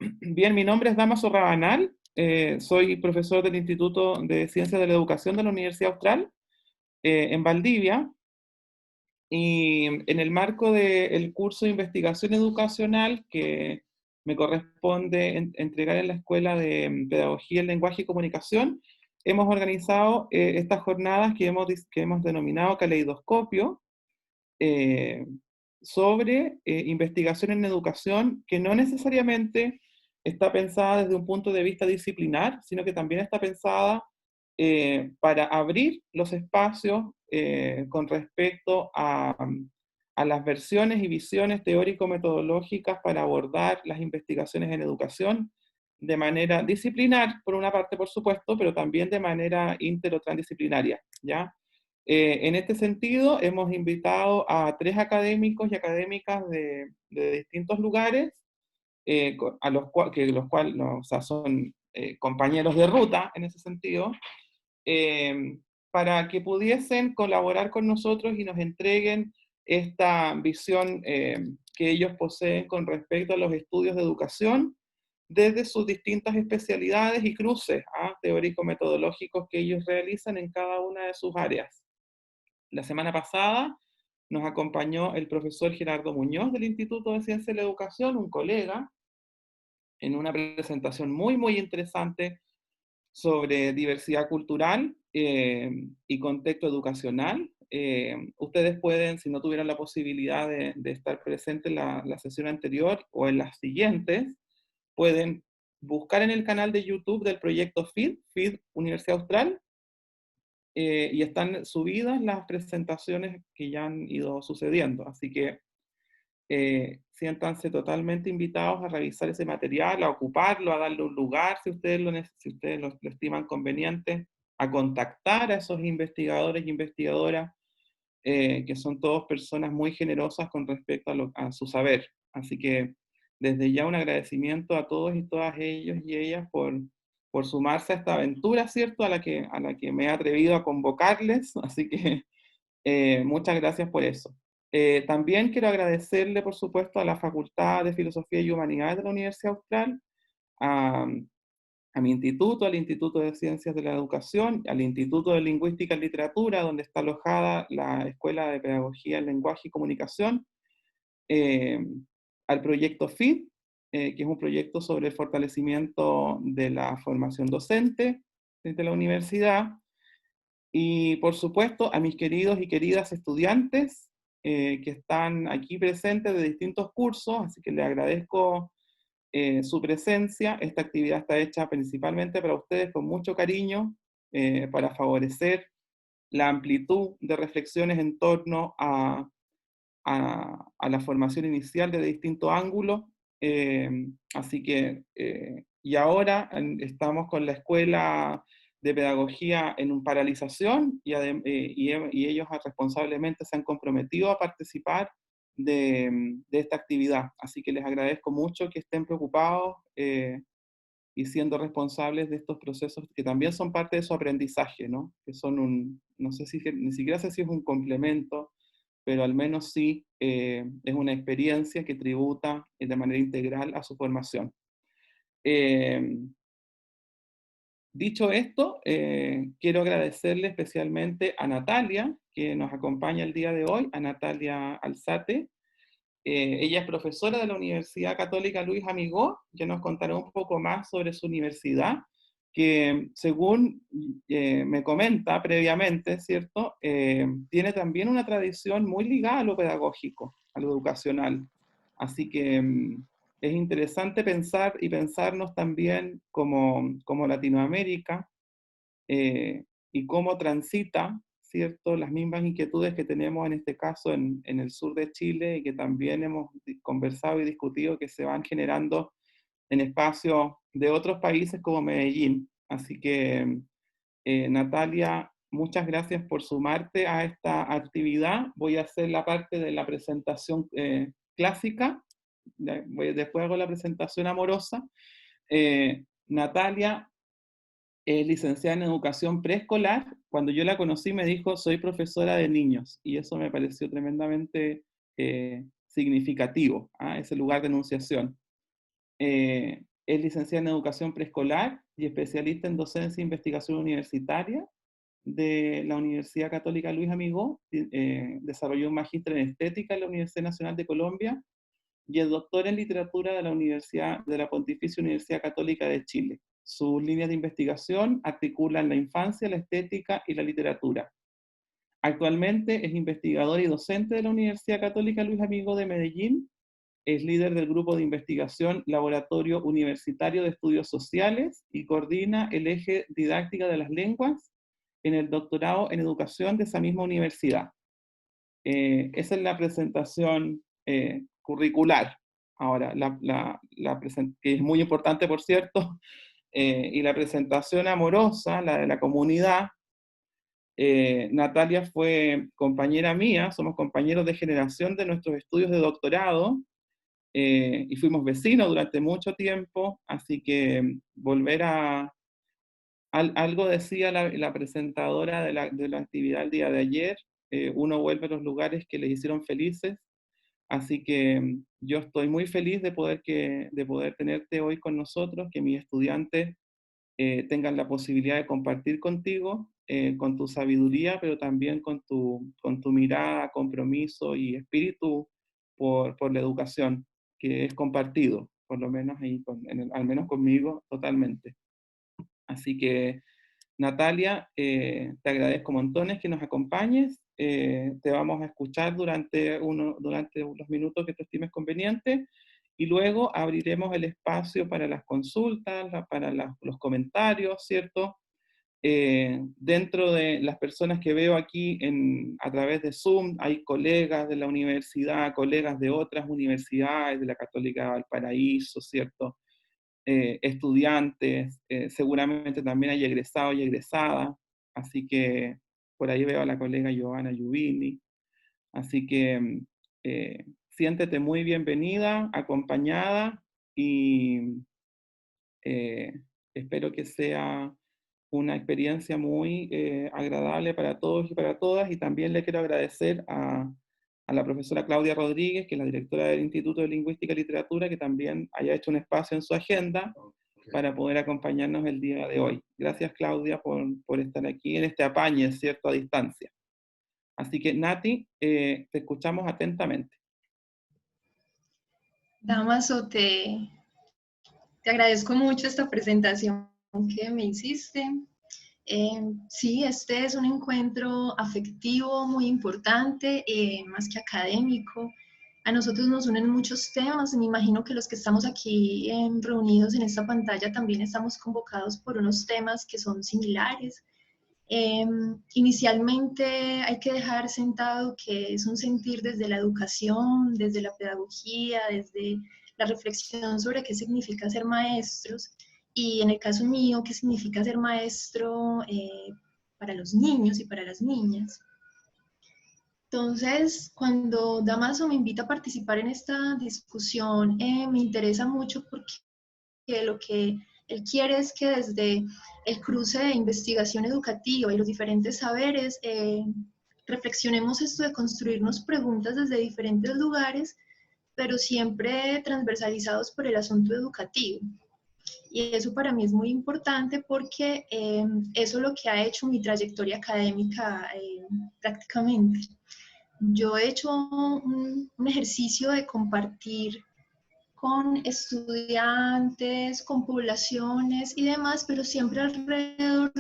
Bien, mi nombre es Damaso Rabanal, soy profesor del Instituto de Ciencias de la Educación de la Universidad Austral en Valdivia, y en el marco del curso de investigación educacional que me corresponde entregar en la Escuela de Pedagogía, Lenguaje y Comunicación, hemos organizado estas jornadas que hemos denominado Caleidoscopio, eh, sobre investigación en educación que no necesariamente está pensada desde un punto de vista disciplinar, sino que también está pensada para abrir los espacios con respecto a las versiones y visiones teórico-metodológicas para abordar las investigaciones en educación de manera disciplinar, por una parte, por supuesto, pero también de manera inter o transdisciplinaria, ¿ya? En este sentido, hemos invitado a 3 académicos y académicas de distintos lugares, los cuales no, o sea, son compañeros de ruta en ese sentido, para que pudiesen colaborar con nosotros y nos entreguen esta visión que ellos poseen con respecto a los estudios de educación desde sus distintas especialidades y cruces teórico-metodológicos que ellos realizan en cada una de sus áreas. La semana pasada nos acompañó el profesor Gerardo Muñoz del Instituto de Ciencia de la Educación, un colega, en una presentación muy interesante sobre diversidad cultural y contexto educacional. Ustedes pueden, si no tuvieron la posibilidad de estar presentes en la sesión anterior o en las siguientes, pueden buscar en el canal de YouTube del proyecto FID Universidad Austral, y están subidas las presentaciones que ya han ido sucediendo. Así que siéntanse totalmente invitados a revisar ese material, a ocuparlo, a darle un lugar si ustedes lo estiman conveniente, a contactar a esos investigadores y investigadoras, que son todos personas muy generosas con respecto a su saber. Así que desde ya un agradecimiento a todos y todas ellos y ellas por sumarse a esta aventura, ¿cierto? A la que me he atrevido a convocarles. Así que muchas gracias por eso. También quiero agradecerle, por supuesto, a la Facultad de Filosofía y Humanidades de la Universidad Austral, a, a mi instituto, al Instituto de Ciencias de la Educación, al Instituto de Lingüística y Literatura, donde está alojada la Escuela de Pedagogía, Lenguaje y Comunicación, eh, al proyecto FID, que es un proyecto sobre el fortalecimiento de la formación docente desde la universidad, y por supuesto a mis queridos y queridas estudiantes que están aquí presentes de distintos cursos, así que les agradezco su presencia. Esta actividad está hecha principalmente para ustedes con mucho cariño, para favorecer la amplitud de reflexiones en torno a la formación inicial de distintos ángulos. Así que, y ahora estamos con la escuela de pedagogía en un paralización y ellos responsablemente se han comprometido a participar de esta actividad. Así que les agradezco mucho que estén preocupados y siendo responsables de estos procesos que también son parte de su aprendizaje, ¿no? Que son no sé si, ni siquiera sé si es un complemento, pero al menos sí es una experiencia que tributa de manera integral a su formación. Eh, Dicho esto, quiero agradecerle especialmente a Natalia, que nos acompaña el día de hoy, a Natalia Alzate. Ella es profesora de la Universidad Católica Luis Amigó, que nos contará un poco más sobre su universidad, que según me comenta previamente, ¿cierto? Tiene también una tradición muy ligada a lo pedagógico, a lo educacional. Así que es interesante pensar y pensarnos también como Latinoamérica, y cómo transita, ¿cierto?, las mismas inquietudes que tenemos en este caso en el sur de Chile y que también hemos conversado y discutido que se van generando en espacios de otros países como Medellín. Así que, Natalia, muchas gracias por sumarte a esta actividad. Voy a hacer la parte de la presentación clásica, después hago la presentación amorosa. Natalia es licenciada en educación preescolar. Cuando yo la conocí me dijo, soy profesora de niños, y eso me pareció tremendamente significativo, ese lugar de enunciación. Es licenciada en educación preescolar y especialista en docencia e investigación universitaria de la Universidad Católica Luis Amigó. Desarrolló un magíster en estética en la Universidad Nacional de Colombia y es doctor en literatura de la Pontificia Universidad Católica de Chile. Sus líneas de investigación articulan la infancia, la estética y la literatura. Actualmente es investigador y docente de la Universidad Católica Luis Amigó de Medellín. Es líder del grupo de investigación Laboratorio Universitario de Estudios Sociales y coordina el eje Didáctica de las Lenguas en el doctorado en educación de esa misma universidad. Esa es la presentación curricular. Ahora, que es muy importante, por cierto, y la presentación amorosa, la de la comunidad. Natalia fue compañera mía, somos compañeros de generación de nuestros estudios de doctorado, y fuimos vecinos durante mucho tiempo, así que volver a... algo decía la presentadora de la actividad el día de ayer, uno vuelve a los lugares que les hicieron felices, así que yo estoy muy feliz de poder tenerte hoy con nosotros, que mis estudiantes tengan la posibilidad de compartir contigo, con tu sabiduría, pero también con tu mirada, compromiso y espíritu por la educación, que es compartido, por lo menos ahí, al menos conmigo, totalmente. Así que, Natalia, te agradezco montones que nos acompañes. Te vamos a escuchar durante los minutos que tú estimes conveniente y luego abriremos el espacio para las consultas, los comentarios, ¿cierto? Dentro de las personas que veo aquí a través de Zoom, hay colegas de la universidad, colegas de otras universidades, de la Católica de Valparaíso, ¿cierto? Estudiantes, seguramente también hay egresados y egresadas, así que por ahí veo a la colega Giovanna Giubini, así que siéntete muy bienvenida, acompañada y espero que sea una experiencia muy agradable para todos y para todas, y también le quiero agradecer a la profesora Claudia Rodríguez, que es la directora del Instituto de Lingüística y Literatura, que también haya hecho un espacio en su agenda para poder acompañarnos el día de hoy. Gracias, Claudia, por estar aquí en este apañe, ¿cierto?, a distancia. Así que, Nati, te escuchamos atentamente. Dámaso, te agradezco mucho esta presentación que me hiciste. Sí, este es un encuentro afectivo muy importante, más que académico. A nosotros nos unen muchos temas. Me imagino que los que estamos aquí reunidos en esta pantalla también estamos convocados por unos temas que son similares. Inicialmente hay que dejar sentado que es un sentir desde la educación, desde la pedagogía, desde la reflexión sobre qué significa ser maestros, y en el caso mío, qué significa ser maestro para los niños y para las niñas. Entonces, cuando Dámaso me invita a participar en esta discusión, me interesa mucho porque lo que él quiere es que desde el cruce de investigación educativa y los diferentes saberes, reflexionemos esto de construirnos preguntas desde diferentes lugares, pero siempre transversalizados por el asunto educativo. Y eso para mí es muy importante porque eso es lo que ha hecho mi trayectoria académica prácticamente. Yo he hecho un ejercicio de compartir con estudiantes, con poblaciones y demás, pero siempre alrededor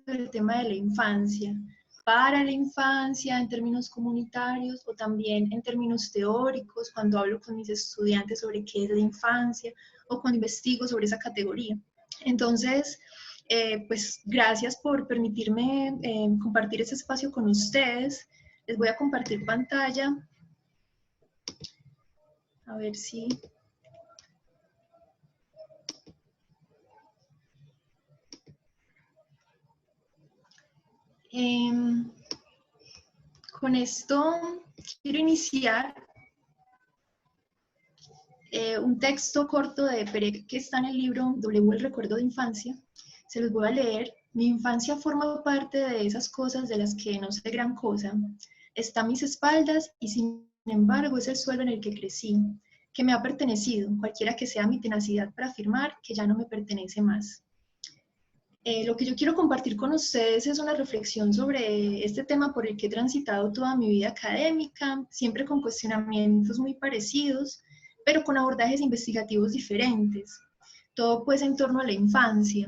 del tema de la infancia, para la infancia en términos comunitarios o también en términos teóricos, cuando hablo con mis estudiantes sobre qué es la infancia o cuando investigo sobre esa categoría. Entonces, pues gracias por permitirme compartir ese espacio con ustedes. Les voy a compartir pantalla. A ver si... Con esto quiero iniciar un texto corto de Perec que está en el libro W, el recuerdo de infancia. Se los voy a leer. Mi infancia forma parte de esas cosas de las que no sé gran cosa. Está a mis espaldas y sin embargo es el suelo en el que crecí. que me ha pertenecido, cualquiera que sea mi tenacidad para afirmar que ya no me pertenece más. Lo que yo quiero compartir con ustedes es una reflexión sobre este tema por el que he transitado toda mi vida académica, siempre con cuestionamientos muy parecidos, pero con abordajes investigativos diferentes. Todo pues en torno a la infancia.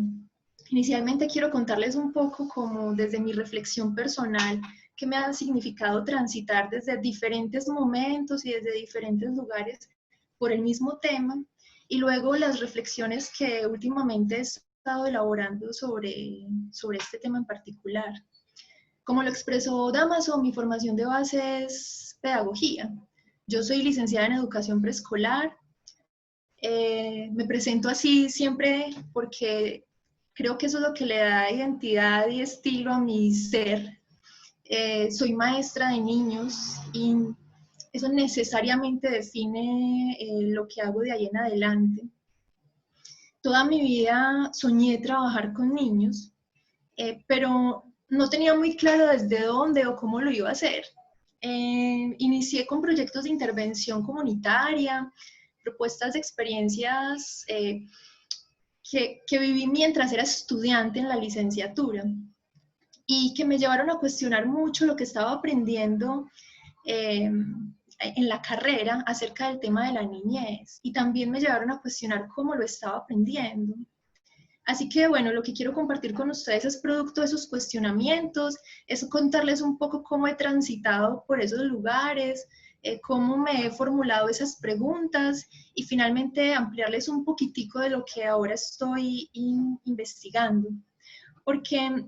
Inicialmente quiero contarles un poco como desde mi reflexión personal, qué me ha significado transitar desde diferentes momentos y desde diferentes lugares por el mismo tema, y luego las reflexiones que últimamente he estado elaborando sobre este tema en particular. Como lo expresó Dámaso, mi formación de base es pedagogía. Yo soy licenciada en educación preescolar. Me presento así siempre porque creo que eso es lo que le da identidad y estilo a mi ser. Soy maestra de niños y eso necesariamente define lo que hago de ahí en adelante. Toda mi vida soñé trabajar con niños, pero no tenía muy claro desde dónde o cómo lo iba a hacer. Inicié con proyectos de intervención comunitaria, propuestas de experiencias que viví mientras era estudiante en la licenciatura y que me llevaron a cuestionar mucho lo que estaba aprendiendo en la carrera acerca del tema de la niñez, y también me llevaron a cuestionar cómo lo estaba aprendiendo. Así que bueno, lo que quiero compartir con ustedes es producto de esos cuestionamientos, es contarles un poco cómo he transitado por esos lugares, cómo me he formulado esas preguntas y finalmente ampliarles un poquitico de lo que ahora estoy investigando. Porque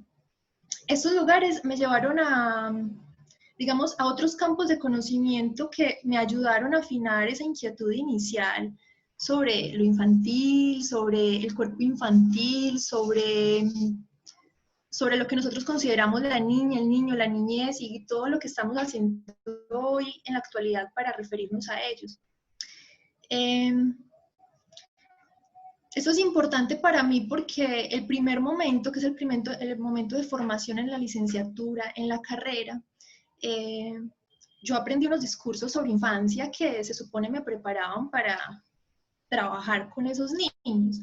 estos lugares me llevaron a, digamos, a otros campos de conocimiento que me ayudaron a afinar esa inquietud inicial sobre lo infantil, sobre el cuerpo infantil, sobre lo que nosotros consideramos la niña, el niño, la niñez y todo lo que estamos haciendo hoy en la actualidad para referirnos a ellos. Esto es importante para mí porque el primer momento, que es el momento de formación en la licenciatura, en la carrera, yo aprendí unos discursos sobre infancia que se supone me preparaban para trabajar con esos niños,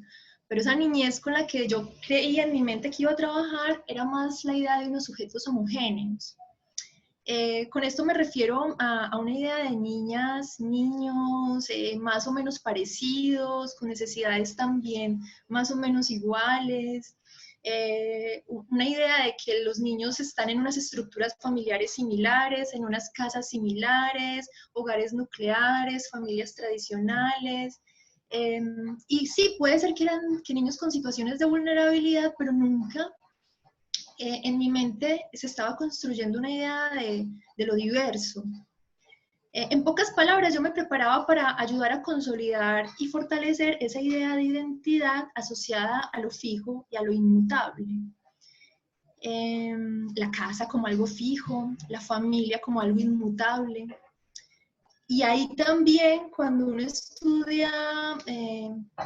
pero esa niñez con la que yo creía en mi mente que iba a trabajar era más la idea de unos sujetos homogéneos. Con esto me refiero a una idea de niñas, niños más o menos parecidos, con necesidades también más o menos iguales, una idea de que los niños están en unas estructuras familiares similares, en unas casas similares, hogares nucleares, familias tradicionales. Y sí, puede ser que eran niños con situaciones de vulnerabilidad, pero nunca en mi mente se estaba construyendo una idea de lo diverso. En pocas palabras, yo me preparaba para ayudar a consolidar y fortalecer esa idea de identidad asociada a lo fijo y a lo inmutable. La casa como algo fijo, la familia como algo inmutable. Y ahí también, cuando uno estudia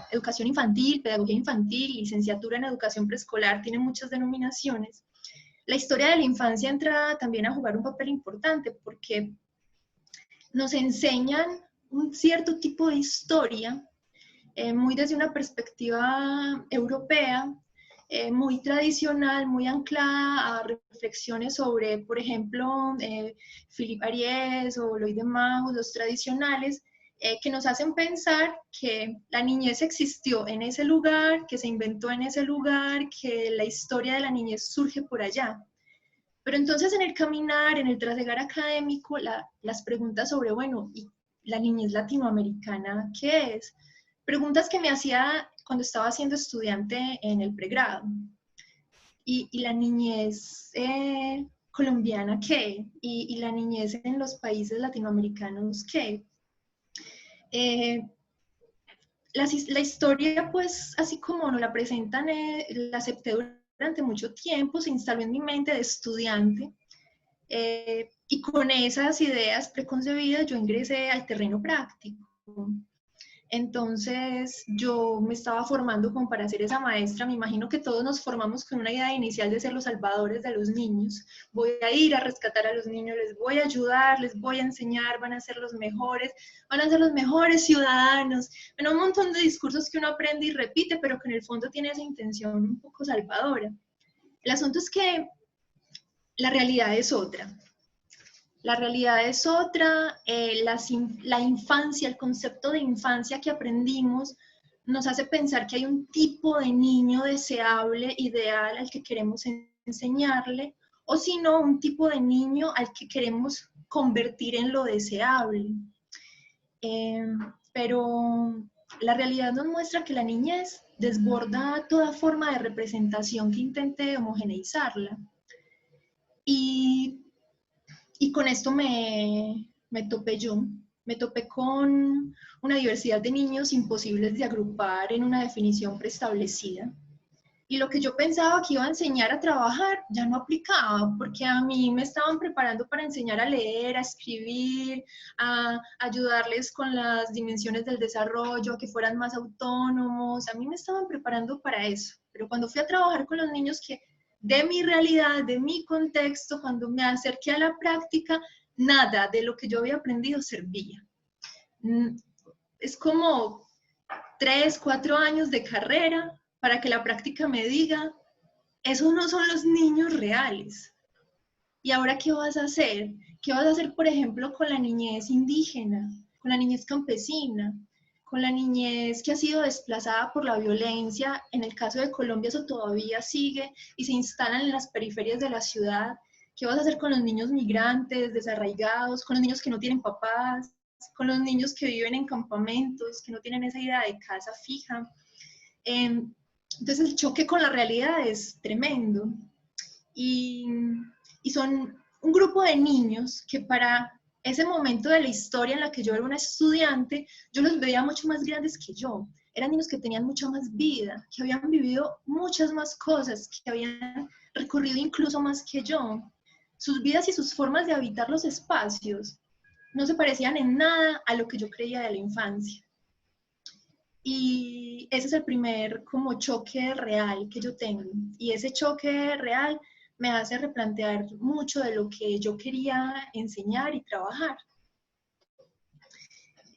educación infantil, pedagogía infantil, licenciatura en educación preescolar, tiene muchas denominaciones, la historia de la infancia entra también a jugar un papel importante porque nos enseñan un cierto tipo de historia, muy desde una perspectiva europea, muy tradicional, muy anclada a reflexiones sobre, por ejemplo, Philippe Ariès o Lois de Maus, los tradicionales, que nos hacen pensar que la niñez existió en ese lugar, que se inventó en ese lugar, que la historia de la niñez surge por allá. Pero entonces en el caminar, en el trasegar académico, las preguntas sobre, bueno, ¿y la niñez latinoamericana qué es? Preguntas que me hacía cuando estaba siendo estudiante en el pregrado. ¿Y la niñez colombiana qué? ¿Y la niñez en los países latinoamericanos qué? La historia, pues, así como nos la presentan, la acepté durante mucho tiempo, se instaló en mi mente de estudiante, y con esas ideas preconcebidas yo ingresé al terreno práctico. Entonces yo me estaba formando como para ser esa maestra. Me imagino que todos nos formamos con una idea inicial de ser los salvadores de los niños. Voy a ir a rescatar a los niños, les voy a ayudar, les voy a enseñar, van a ser los mejores ciudadanos. Bueno, un montón de discursos que uno aprende y repite, pero que en el fondo tiene esa intención un poco salvadora. El asunto es que la realidad es otra. La realidad es otra, la infancia, el concepto de infancia que aprendimos nos hace pensar que hay un tipo de niño deseable, ideal, al que queremos enseñarle, o si no, un tipo de niño al que queremos convertir en lo deseable. Pero la realidad nos muestra que la niñez desborda toda forma de representación que intente homogeneizarla. Y con esto me topé yo. Me topé con una diversidad de niños imposibles de agrupar en una definición preestablecida. Y lo que yo pensaba que iba a enseñar a trabajar ya no aplicaba, porque a mí me estaban preparando para enseñar a leer, a escribir, a ayudarles con las dimensiones del desarrollo, a que fueran más autónomos. A mí me estaban preparando para eso. Pero cuando fui a trabajar con los niños que de mi realidad, de mi contexto, cuando me acerqué a la práctica, nada de lo que yo había aprendido servía. Es como 3, 4 años de carrera para que la práctica me diga, esos no son los niños reales. ¿Y ahora qué vas a hacer? ¿Qué vas a hacer, por ejemplo, con la niñez indígena, con la niñez campesina, con la niñez que ha sido desplazada por la violencia? En el caso de Colombia eso todavía sigue y se instalan en las periferias de la ciudad. ¿Qué vas a hacer con los niños migrantes, desarraigados, con los niños que no tienen papás, con los niños que viven en campamentos, que no tienen esa idea de casa fija? Entonces el choque con la realidad es tremendo. Y son un grupo de niños que para ese momento de la historia en la que yo era una estudiante, yo los veía mucho más grandes que yo. Eran niños que tenían mucha más vida, que habían vivido muchas más cosas, que habían recorrido incluso más que yo. Sus vidas y sus formas de habitar los espacios no se parecían en nada a lo que yo creía de la infancia. Y ese es el primer como choque real que yo tengo. Y ese choque real me hace replantear mucho de lo que yo quería enseñar y trabajar.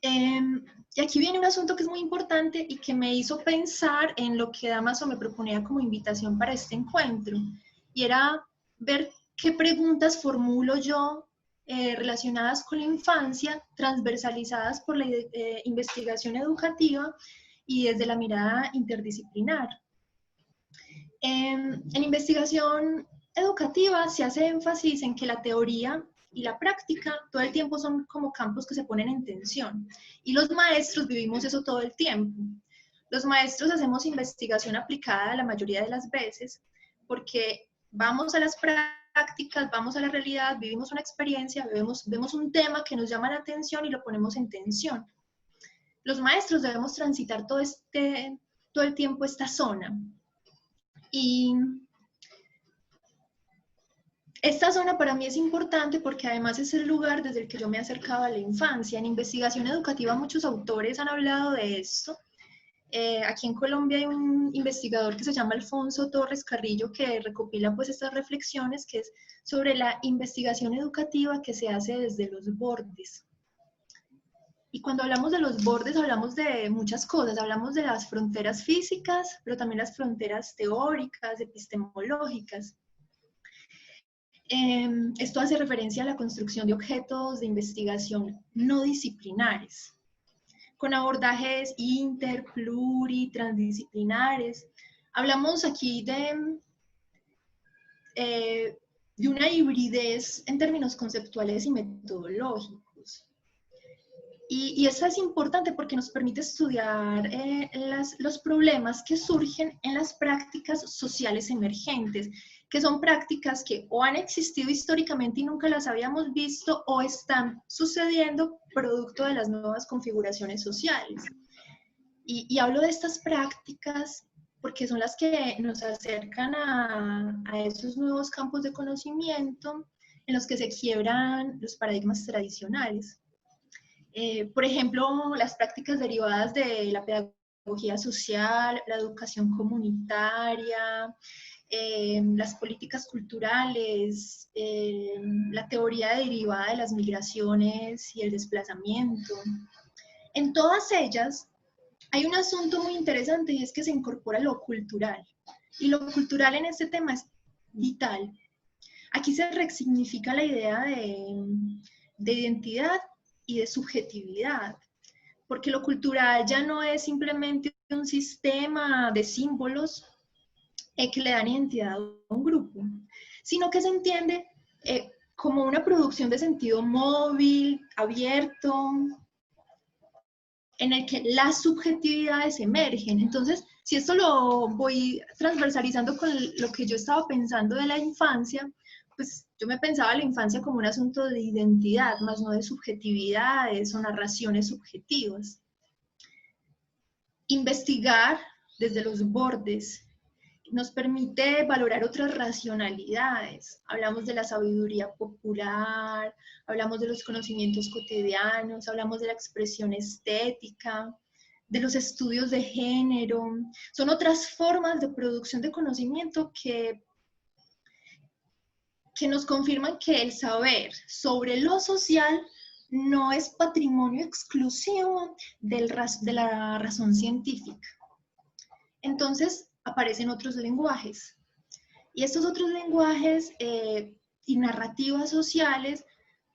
Y aquí viene un asunto que es muy importante y que me hizo pensar en lo que Dámaso me proponía como invitación para este encuentro. Y era ver qué preguntas formulo yo relacionadas con la infancia, transversalizadas por la investigación educativa y desde la mirada interdisciplinar. En investigación educativa se hace énfasis en que la teoría y la práctica todo el tiempo son como campos que se ponen en tensión. Y los maestros vivimos eso todo el tiempo. Los maestros hacemos investigación aplicada la mayoría de las veces porque vamos a las prácticas, vamos a la realidad, vivimos una experiencia, vemos un tema que nos llama la atención y lo ponemos en tensión. Los maestros debemos transitar todo el tiempo esta zona. Y esta zona para mí es importante porque además es el lugar desde el que yo me acercaba a la infancia. En investigación educativa muchos autores han hablado de esto. Aquí en Colombia hay un investigador que se llama Alfonso Torres Carrillo que recopila pues estas reflexiones, que es sobre la investigación educativa que se hace desde los bordes. Y cuando hablamos de los bordes hablamos de muchas cosas, hablamos de las fronteras físicas, pero también las fronteras teóricas, epistemológicas. Esto hace referencia a la construcción de objetos de investigación no disciplinares, con abordajes inter, pluri, transdisciplinares. Hablamos aquí de una hibridez en términos conceptuales y metodológicos. Y eso es importante porque nos permite estudiar los problemas que surgen en las prácticas sociales emergentes, que son prácticas que o han existido históricamente y nunca las habíamos visto o están sucediendo producto de las nuevas configuraciones sociales. Y hablo de estas prácticas porque son las que nos acercan a esos nuevos campos de conocimiento en los que se quiebran los paradigmas tradicionales. Por ejemplo, las prácticas derivadas de la pedagogía social, la educación comunitaria, las políticas culturales, la teoría derivada de las migraciones y el desplazamiento. En todas ellas hay un asunto muy interesante y es que se incorpora lo cultural. Y lo cultural en este tema es vital. Aquí se resignifica la idea de identidad y de subjetividad, porque lo cultural ya no es simplemente un sistema de símbolos que le dan identidad a un grupo, sino que se entiende como una producción de sentido móvil, abierto, en el que las subjetividades emergen. Entonces, si esto lo voy transversalizando con lo que yo estaba pensando de la infancia, pues yo me pensaba la infancia como un asunto de identidad, más no de subjetividades o narraciones subjetivas. Investigar desde los bordes nos permite valorar otras racionalidades. Hablamos de la sabiduría popular, hablamos de los conocimientos cotidianos, hablamos de la expresión estética, de los estudios de género. Son otras formas de producción de conocimiento que nos confirman que el saber sobre lo social no es patrimonio exclusivo de la razón científica. Entonces aparecen otros lenguajes. Y estos otros lenguajes y narrativas sociales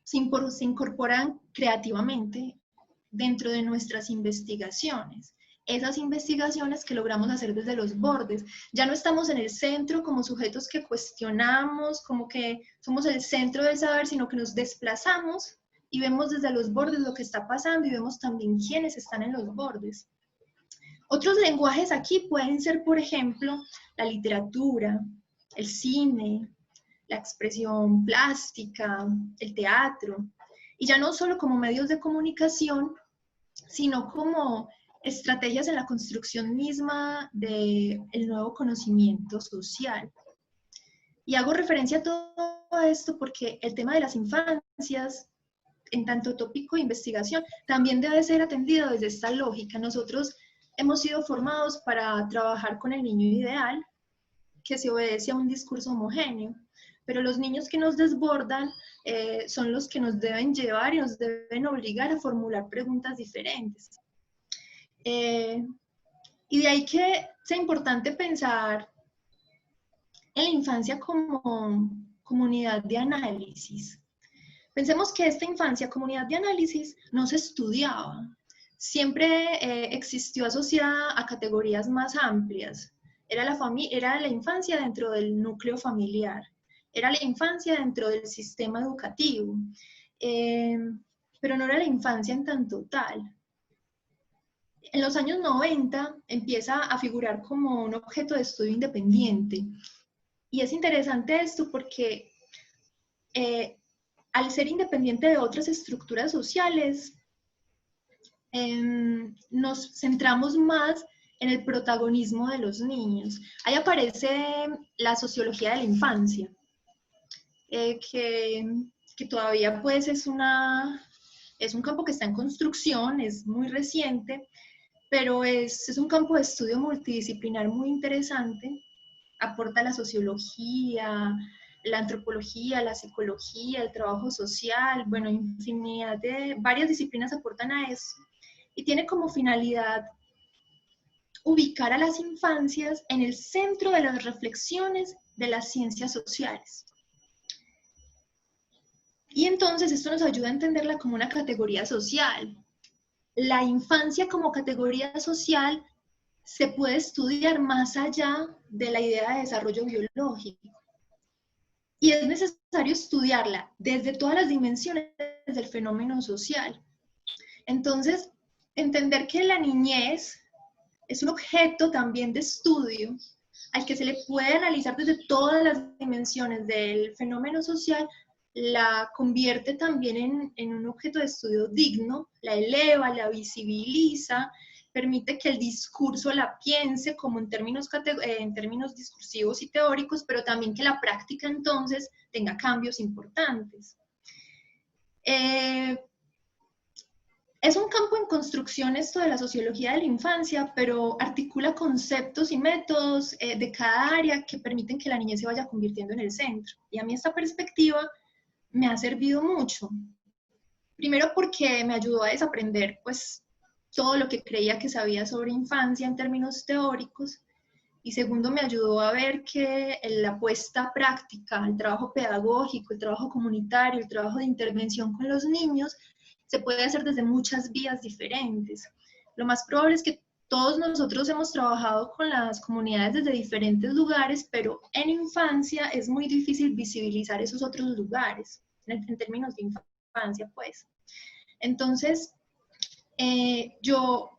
se incorporan creativamente dentro de nuestras investigaciones. Esas investigaciones que logramos hacer desde los bordes. Ya no estamos en el centro como sujetos que cuestionamos, como que somos el centro del saber, sino que nos desplazamos y vemos desde los bordes lo que está pasando y vemos también quiénes están en los bordes. Otros lenguajes aquí pueden ser, por ejemplo, la literatura, el cine, la expresión plástica, el teatro, y ya no solo como medios de comunicación, sino como estrategias en la construcción misma del nuevo conocimiento social. Y hago referencia a todo esto porque el tema de las infancias, en tanto tópico de investigación, también debe ser atendido desde esta lógica. Nosotros hemos sido formados para trabajar con el niño ideal, que se obedece a un discurso homogéneo, pero los niños que nos desbordan son los que nos deben llevar y nos deben obligar a formular preguntas diferentes. Y de ahí que sea importante pensar en la infancia como comunidad de análisis. Pensemos que esta infancia, comunidad de análisis, no se estudiaba. Siempre existió asociada a categorías más amplias. Era la infancia dentro del núcleo familiar. Era la infancia dentro del sistema educativo. Pero no era la infancia en tanto tal. En los años 90 empieza a figurar como un objeto de estudio independiente. Y es interesante esto porque al ser independiente de otras estructuras sociales, nos centramos más en el protagonismo de los niños. Ahí aparece la sociología de la infancia, que todavía pues es un campo que está en construcción, es muy reciente, pero es un campo de estudio multidisciplinar muy interesante. Aporta la sociología, la antropología, la psicología, el trabajo social, bueno, infinidad de varias disciplinas aportan a eso. Y tiene como finalidad ubicar a las infancias en el centro de las reflexiones de las ciencias sociales. Y entonces esto nos ayuda a entenderla como una categoría social. La infancia como categoría social se puede estudiar más allá de la idea de desarrollo biológico. Y es necesario estudiarla desde todas las dimensiones del fenómeno social. Entonces, entender que la niñez es un objeto también de estudio al que se le puede analizar desde todas las dimensiones del fenómeno social, la convierte también en un objeto de estudio digno, la eleva, la visibiliza, permite que el discurso la piense como en términos discursivos y teóricos, pero también que la práctica entonces tenga cambios importantes. Es un campo en construcción esto de la sociología de la infancia, pero articula conceptos y métodos de cada área que permiten que la niñez se vaya convirtiendo en el centro. Y a mí esta perspectiva me ha servido mucho. Primero porque me ayudó a desaprender pues todo lo que creía que sabía sobre infancia en términos teóricos. Y segundo, me ayudó a ver que la puesta práctica, el trabajo pedagógico, el trabajo comunitario, el trabajo de intervención con los niños, se puede hacer desde muchas vías diferentes. Lo más probable es que todos nosotros hemos trabajado con las comunidades desde diferentes lugares, pero en infancia es muy difícil visibilizar esos otros lugares, en términos de infancia, pues. Entonces, yo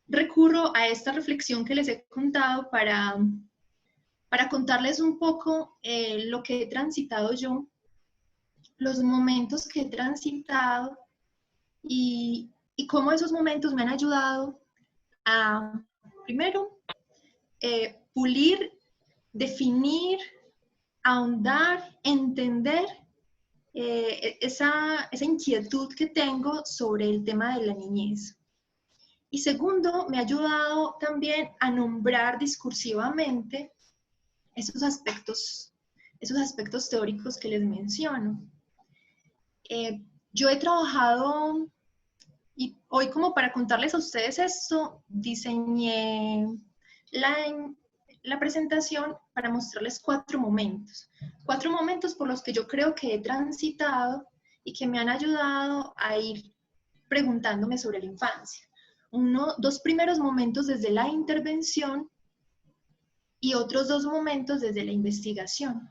recurro a esta reflexión que les he contado para contarles un poco lo que he transitado yo, los momentos que he transitado y cómo esos momentos me han ayudado a, primero, pulir, definir, ahondar, entender esa inquietud que tengo sobre el tema de la niñez. Y segundo, me ha ayudado también a nombrar discursivamente esos aspectos teóricos que les menciono. Yo he trabajado, y hoy como para contarles a ustedes esto, diseñé la presentación para mostrarles 4 momentos. 4 momentos por los que yo creo que he transitado y que me han ayudado a ir preguntándome sobre la infancia. 2 primeros momentos desde la intervención y otros 2 momentos desde la investigación.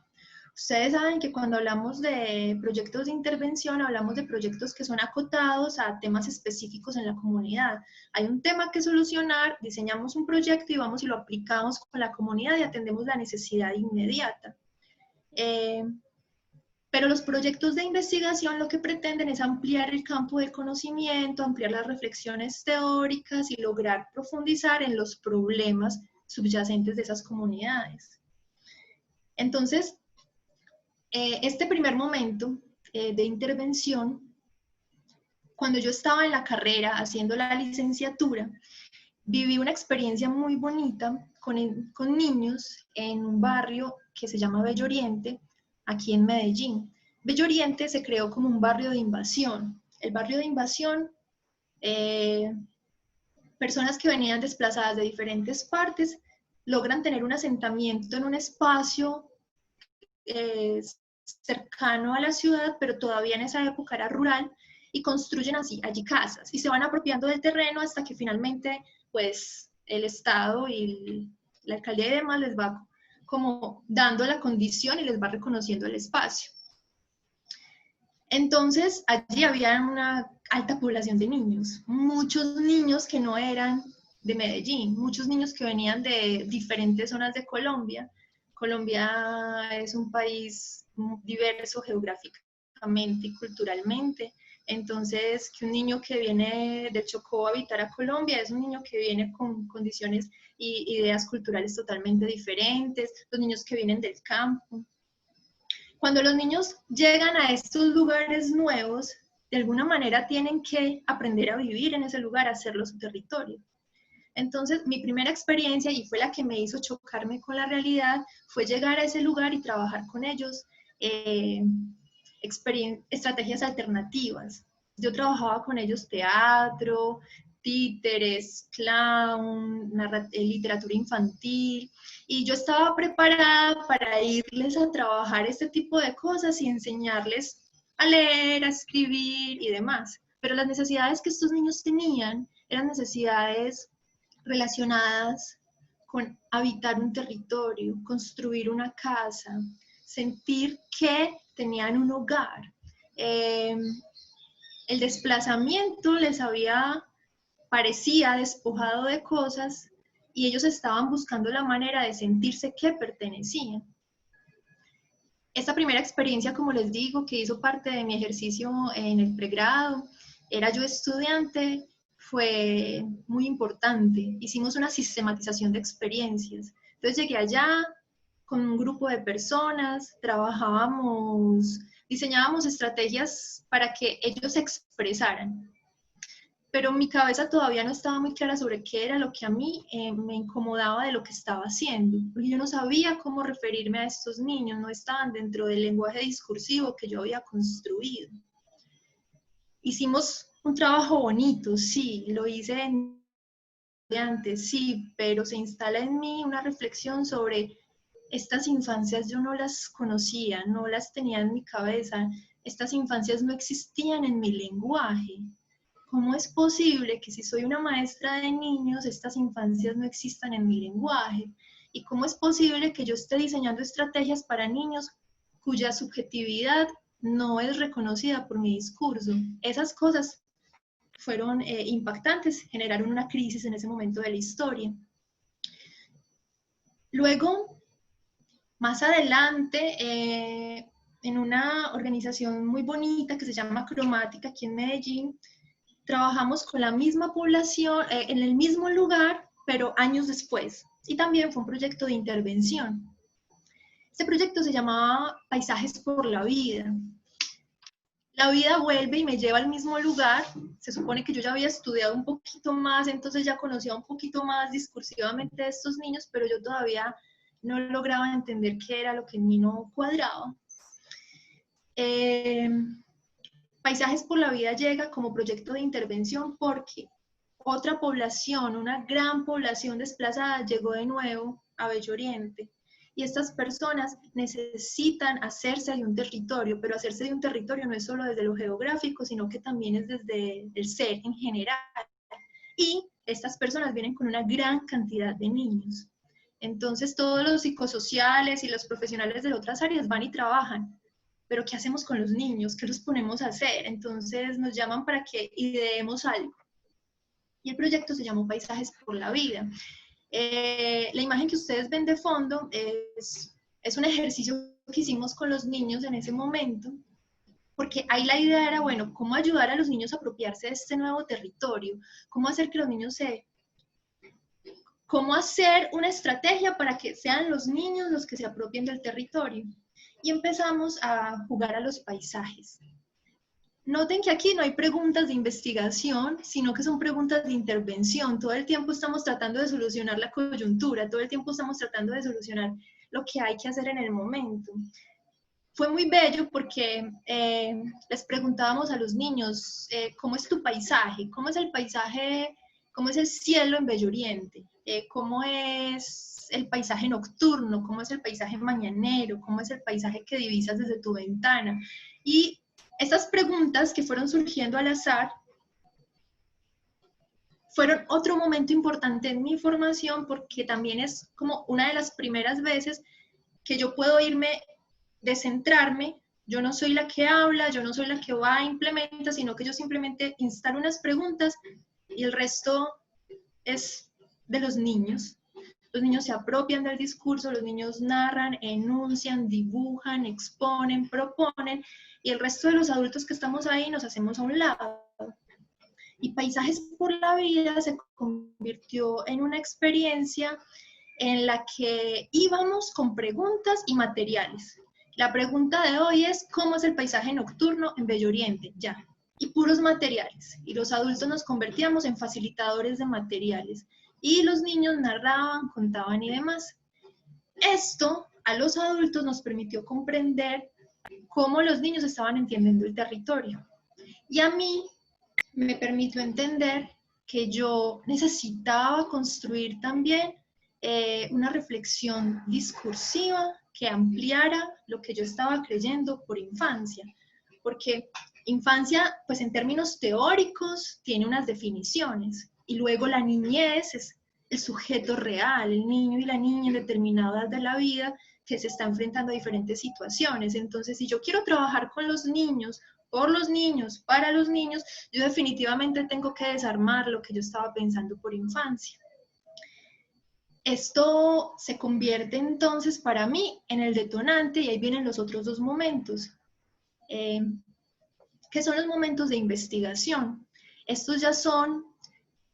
Ustedes saben que cuando hablamos de proyectos de intervención, hablamos de proyectos que son acotados a temas específicos en la comunidad. Hay un tema que solucionar, diseñamos un proyecto y vamos y lo aplicamos con la comunidad y atendemos la necesidad inmediata. Pero los proyectos de investigación lo que pretenden es ampliar el campo de conocimiento, ampliar las reflexiones teóricas y lograr profundizar en los problemas subyacentes de esas comunidades. Entonces, este primer momento de intervención, cuando yo estaba en la carrera haciendo la licenciatura, viví una experiencia muy bonita con niños en un barrio que se llama Bello Oriente, aquí en Medellín. Bello Oriente se creó como un barrio de invasión. El barrio de invasión, personas que venían desplazadas de diferentes partes, logran tener un asentamiento en un espacio cercano a la ciudad, pero todavía en esa época era rural, y construyen así allí casas, y se van apropiando del terreno hasta que finalmente, pues, el Estado y la alcaldía y demás les va como dando la condición y les va reconociendo el espacio. Entonces, allí había una alta población de niños, muchos niños que no eran de Medellín, muchos niños que venían de diferentes zonas de Colombia. Colombia es un país diverso geográficamente y culturalmente, entonces que un niño que viene de Chocó a habitar a Colombia es un niño que viene con condiciones y ideas culturales totalmente diferentes, los niños que vienen del campo. Cuando los niños llegan a estos lugares nuevos, de alguna manera tienen que aprender a vivir en ese lugar, a hacerlo su territorio. Entonces, mi primera experiencia, y fue la que me hizo chocarme con la realidad, fue llegar a ese lugar y trabajar con ellos estrategias alternativas. Yo trabajaba con ellos teatro, títeres, clown, literatura infantil, y yo estaba preparada para irles a trabajar este tipo de cosas y enseñarles a leer, a escribir y demás. Pero las necesidades que estos niños tenían eran necesidades relacionadas con habitar un territorio, construir una casa, sentir que tenían un hogar. El desplazamiento les parecía despojado de cosas y ellos estaban buscando la manera de sentirse que pertenecían. Esta primera experiencia, como les digo, que hizo parte de mi ejercicio en el pregrado, era yo estudiante, fue muy importante. Hicimos una sistematización de experiencias. Entonces llegué allá con un grupo de personas, diseñábamos estrategias para que ellos se expresaran. pero mi cabeza todavía no estaba muy clara sobre qué era lo que a mí me incomodaba de lo que estaba haciendo, porque yo no sabía cómo referirme a estos niños, no estaban dentro del lenguaje discursivo que yo había construido. Hicimos un trabajo bonito, sí, lo hice antes, sí, pero se instala en mí una reflexión sobre estas infancias. Yo no las conocía, no las tenía en mi cabeza, estas infancias no existían en mi lenguaje. ¿Cómo es posible que si soy una maestra de niños, estas infancias no existan en mi lenguaje? ¿Y cómo es posible que yo esté diseñando estrategias para niños cuya subjetividad no es reconocida por mi discurso? Esas cosas fueron impactantes, generaron una crisis en ese momento de la historia. Luego, más adelante, en una organización muy bonita que se llama Cromática, aquí en Medellín, trabajamos con la misma población, en el mismo lugar, pero años después. Y también fue un proyecto de intervención. Este proyecto se llamaba Paisajes por la Vida. La vida vuelve y me lleva al mismo lugar. Se supone que yo ya había estudiado un poquito más, entonces ya conocía un poquito más discursivamente de estos niños, pero yo todavía no lograba entender qué era lo que en mí no cuadraba. Paisajes por la Vida llega como proyecto de intervención porque otra población, una gran población desplazada, llegó de nuevo a Bello Oriente. Y estas personas necesitan hacerse de un territorio, pero hacerse de un territorio no es solo desde lo geográfico, sino que también es desde el ser en general. Y estas personas vienen con una gran cantidad de niños. Entonces todos los psicosociales y los profesionales de otras áreas van y trabajan. Pero ¿qué hacemos con los niños? ¿Qué los ponemos a hacer? Entonces nos llaman para que ideemos algo. Y el proyecto se llamó Paisajes por la Vida. La imagen que ustedes ven de fondo es un ejercicio que hicimos con los niños en ese momento, porque ahí la idea era, bueno, ¿cómo ayudar a los niños a apropiarse de este nuevo territorio? ¿Cómo hacer que los niños cómo hacer una estrategia para que sean los niños los que se apropien del territorio? Y empezamos a jugar a los paisajes. Noten que aquí no hay preguntas de investigación, sino que son preguntas de intervención. Todo el tiempo estamos tratando de solucionar la coyuntura, todo el tiempo estamos tratando de solucionar lo que hay que hacer en el momento. Fue muy bello porque les preguntábamos a los niños, ¿cómo es tu paisaje? ¿Cómo es el paisaje? ¿Cómo es el cielo en Bello Oriente? ¿Cómo es el paisaje nocturno? ¿Cómo es el paisaje mañanero? ¿Cómo es el paisaje que divisas desde tu ventana? Y estas preguntas que fueron surgiendo al azar fueron otro momento importante en mi formación porque también es como una de las primeras veces que yo puedo irme, descentrarme. Yo no soy la que habla, yo no soy la que va a implementar, sino que yo simplemente instalo unas preguntas y el resto es de los niños. Los niños se apropian del discurso, los niños narran, enuncian, dibujan, exponen, proponen, y el resto de los adultos que estamos ahí nos hacemos a un lado. Y Paisajes por la Vida se convirtió en una experiencia en la que íbamos con preguntas y materiales. La pregunta de hoy es, ¿cómo es el paisaje nocturno en Bello Oriente? Ya. Y puros materiales. Y los adultos nos convertíamos en facilitadores de materiales. Y los niños narraban, contaban y demás. Esto a los adultos nos permitió comprender cómo los niños estaban entendiendo el territorio. Y a mí me permitió entender que yo necesitaba construir también una reflexión discursiva que ampliara lo que yo estaba creyendo por infancia. Porque infancia, pues en términos teóricos, tiene unas definiciones. Y luego la niñez es el sujeto real, el niño y la niña en determinada edad de la vida que se está enfrentando a diferentes situaciones. Entonces, si yo quiero trabajar con los niños, por los niños, para los niños, yo definitivamente tengo que desarmar lo que yo estaba pensando por infancia. Esto se convierte entonces para mí en el detonante y ahí vienen los otros dos momentos, que son los momentos de investigación. Estos ya son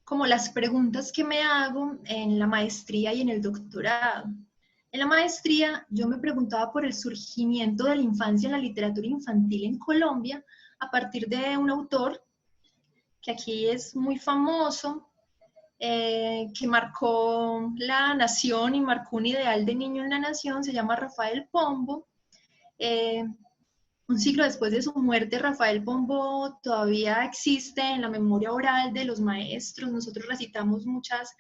como las preguntas que me hago en la maestría y en el doctorado. En la maestría yo me preguntaba por el surgimiento de la infancia en la literatura infantil en Colombia a partir de un autor que aquí es muy famoso, que marcó la nación y marcó un ideal de niño en la nación, se llama Rafael Pombo. Un siglo después de su muerte, Rafael Pombo todavía existe en la memoria oral de los maestros. Nosotros recitamos muchas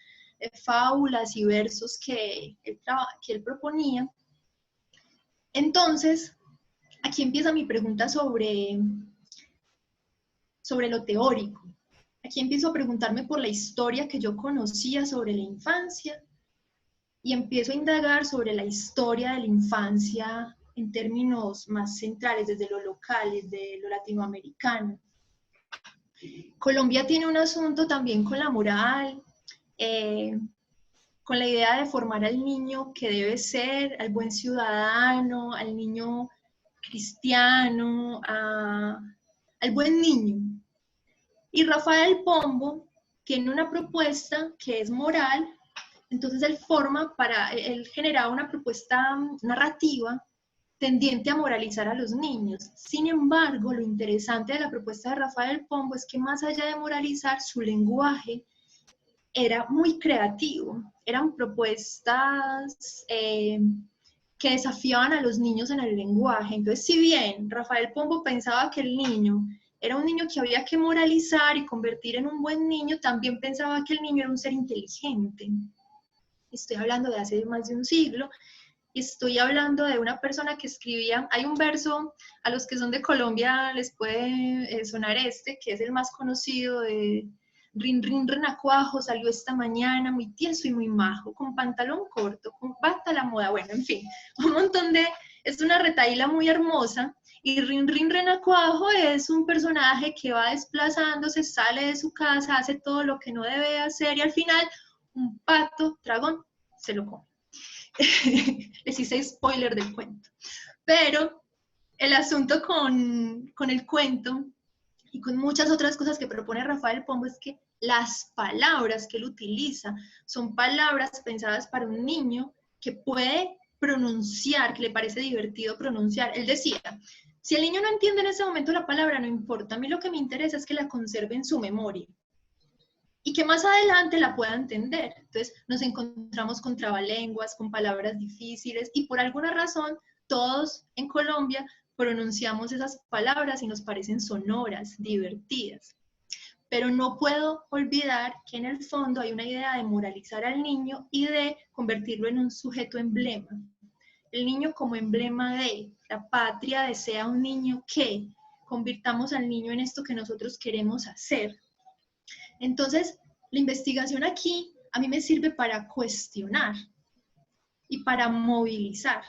fábulas y versos que él proponía. Entonces, aquí empieza mi pregunta sobre lo teórico. Aquí empiezo a preguntarme por la historia que yo conocía sobre la infancia y empiezo a indagar sobre la historia de la infancia en términos más centrales, desde lo local, desde lo latinoamericano. Colombia tiene un asunto también con la moral, con la idea de formar al niño que debe ser, al buen ciudadano, al niño cristiano, al buen niño. Y Rafael Pombo tiene una propuesta que es moral, entonces él genera una propuesta narrativa tendiente a moralizar a los niños. Sin embargo, lo interesante de la propuesta de Rafael Pombo es que más allá de moralizar, su lenguaje era muy creativo. Eran propuestas que desafiaban a los niños en el lenguaje. Entonces, si bien Rafael Pombo pensaba que el niño era un niño que había que moralizar y convertir en un buen niño, también pensaba que el niño era un ser inteligente. Estoy hablando de hace más de un siglo, y estoy hablando de una persona que escribía, hay un verso, a los que son de Colombia les puede sonar que es el más conocido de Rin Rin Renacuajo, salió esta mañana muy tieso y muy majo, con pantalón corto, con bata a la moda, bueno, en fin, un montón es una retahíla muy hermosa. Y Rin Rin Renacuajo es un personaje que va desplazándose, sale de su casa, hace todo lo que no debe hacer y al final un pato dragón se lo come. Les hice spoiler del cuento. Pero el asunto con el cuento y con muchas otras cosas que propone Rafael Pombo es que las palabras que él utiliza son palabras pensadas para un niño que puede pronunciar, que le parece divertido pronunciar. Él decía, si el niño no entiende en ese momento la palabra, no importa. A mí lo que me interesa es que la conserve en su memoria y que más adelante la pueda entender. Entonces nos encontramos con trabalenguas, con palabras difíciles y por alguna razón todos en Colombia pronunciamos esas palabras y nos parecen sonoras, divertidas. Pero no puedo olvidar que en el fondo hay una idea de moralizar al niño y de convertirlo en un sujeto emblema. El niño como emblema de la patria desea un niño que convirtamos al niño en esto que nosotros queremos hacer. Entonces, la investigación aquí a mí me sirve para cuestionar y para movilizar.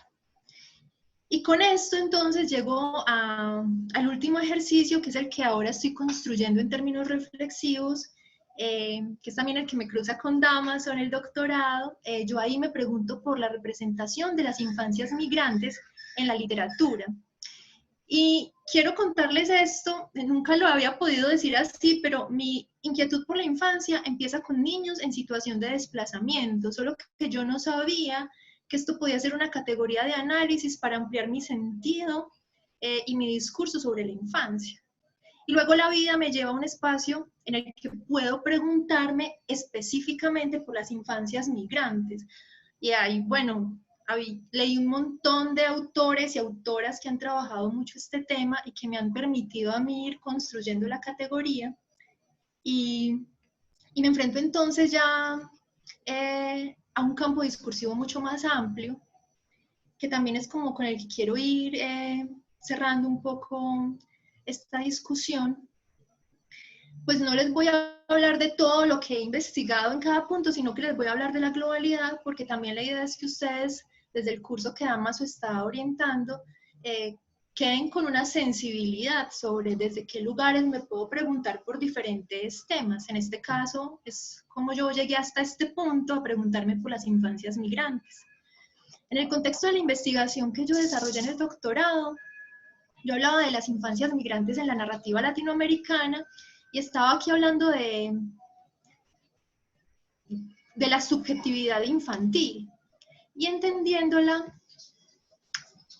Y con esto entonces llego al último ejercicio, que es el que ahora estoy construyendo en términos reflexivos, que es también el que me cruza con Damaso en el doctorado. Yo ahí me pregunto por la representación de las infancias migrantes en la literatura. Y quiero contarles esto, nunca lo había podido decir así, pero mi inquietud por la infancia empieza con niños en situación de desplazamiento, solo que yo no sabía que esto podía ser una categoría de análisis para ampliar mi sentido y mi discurso sobre la infancia. Y luego la vida me lleva a un espacio en el que puedo preguntarme específicamente por las infancias migrantes. Y ahí, bueno, leí un montón de autores y autoras que han trabajado mucho este tema y que me han permitido a mí ir construyendo la categoría. Y me enfrento entonces ya a un campo discursivo mucho más amplio, que también es como con el que quiero ir cerrando un poco esta discusión. Pues no les voy a hablar de todo lo que he investigado en cada punto, sino que les voy a hablar de la globalidad, porque también la idea es que ustedes, desde el curso que Damaso está orientando, queden con una sensibilidad sobre desde qué lugares me puedo preguntar por diferentes temas. En este caso, es como yo llegué hasta este punto a preguntarme por las infancias migrantes. En el contexto de la investigación que yo desarrollé en el doctorado, yo hablaba de las infancias migrantes en la narrativa latinoamericana y estaba aquí hablando de la subjetividad infantil y entendiéndola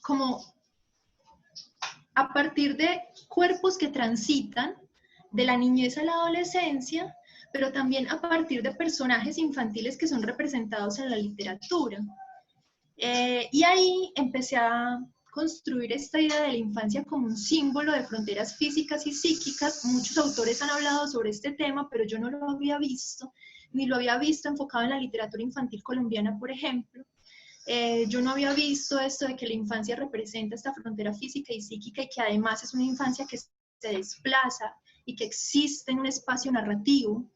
como a partir de cuerpos que transitan de la niñez a la adolescencia, pero también a partir de personajes infantiles que son representados en la literatura. Y ahí empecé a construir esta idea de la infancia como un símbolo de fronteras físicas y psíquicas. Muchos autores han hablado sobre este tema, pero yo no lo había visto, ni lo había visto enfocado en la literatura infantil colombiana, por ejemplo. Yo no había visto esto de que la infancia representa esta frontera física y psíquica y que además es una infancia que se desplaza y que existe en un espacio narrativo.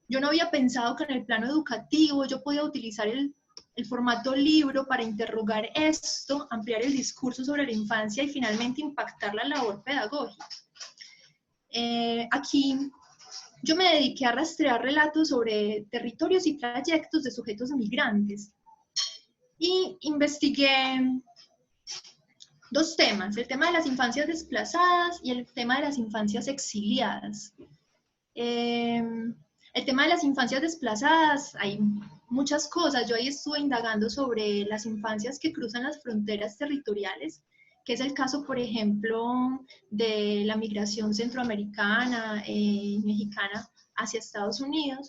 Yo no había pensado que en el plano educativo yo podía utilizar el formato libro para interrogar esto, ampliar el discurso sobre la infancia y finalmente impactar la labor pedagógica. Aquí yo me dediqué a rastrear relatos sobre territorios y trayectos de sujetos migrantes y investigué dos temas, el tema de las infancias desplazadas y el tema de las infancias exiliadas. El tema de las infancias desplazadas, hay muchas cosas. Yo ahí estuve indagando sobre las infancias que cruzan las fronteras territoriales, que es el caso, por ejemplo, de la migración centroamericana, mexicana hacia Estados Unidos,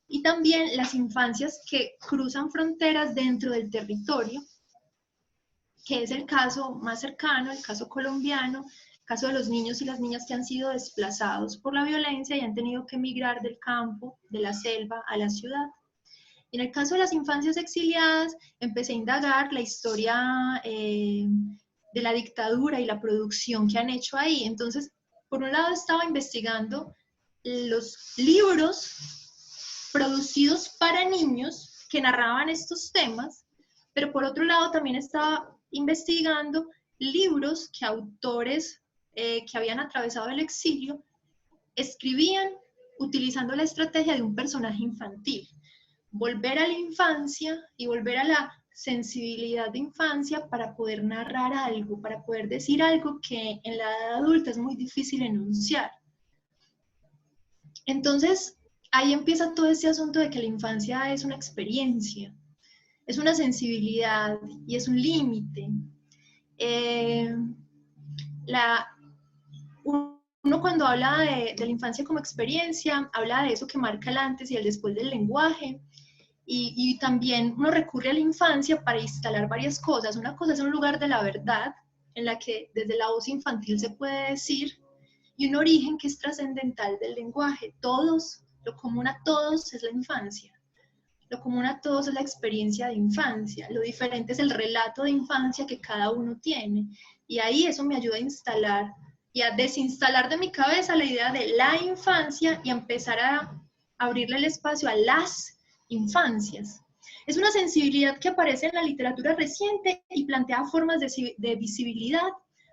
y también las infancias que cruzan fronteras dentro del territorio, que es el caso más cercano, el caso colombiano, caso de los niños y las niñas que han sido desplazados por la violencia y han tenido que emigrar del campo, de la selva, a la ciudad. Y en el caso de las infancias exiliadas, empecé a indagar la historia de la dictadura y la producción que han hecho ahí. Entonces, por un lado estaba investigando los libros producidos para niños que narraban estos temas, pero por otro lado también estaba investigando libros que autores que habían atravesado el exilio escribían utilizando la estrategia de un personaje infantil. Volver a la infancia y volver a la sensibilidad de infancia para poder narrar algo, para poder decir algo que en la edad adulta es muy difícil enunciar. Entonces, ahí empieza todo este asunto de que la infancia es una experiencia, es una sensibilidad y es un límite. Uno cuando habla de la infancia como experiencia, habla de eso que marca el antes y el después del lenguaje, y también uno recurre a la infancia para instalar varias cosas. Una cosa es un lugar de la verdad, en la que desde la voz infantil se puede decir, y un origen que es trascendental del lenguaje. Todos, lo común a todos es la infancia. Lo común a todos es la experiencia de infancia. Lo diferente es el relato de infancia que cada uno tiene. Y ahí eso me ayuda a instalar y a desinstalar de mi cabeza la idea de la infancia y a empezar a abrirle el espacio a las infancias. Es una sensibilidad que aparece en la literatura reciente y plantea formas de visibilidad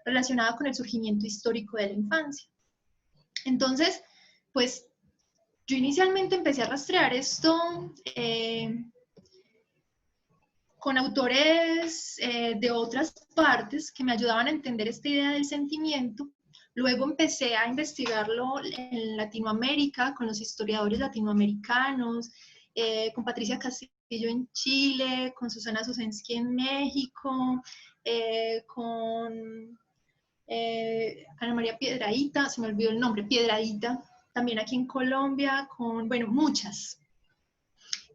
relacionada con el surgimiento histórico de la infancia. Entonces, pues yo inicialmente empecé a rastrear esto con autores de otras partes que me ayudaban a entender esta idea del sentimiento. Luego empecé a investigarlo en Latinoamérica, con los historiadores latinoamericanos, con Patricia Castillo en Chile, con Susana Susensky en México, con Ana María Piedradita, se me olvidó el nombre, Piedradita, también aquí en Colombia, con, bueno, muchas,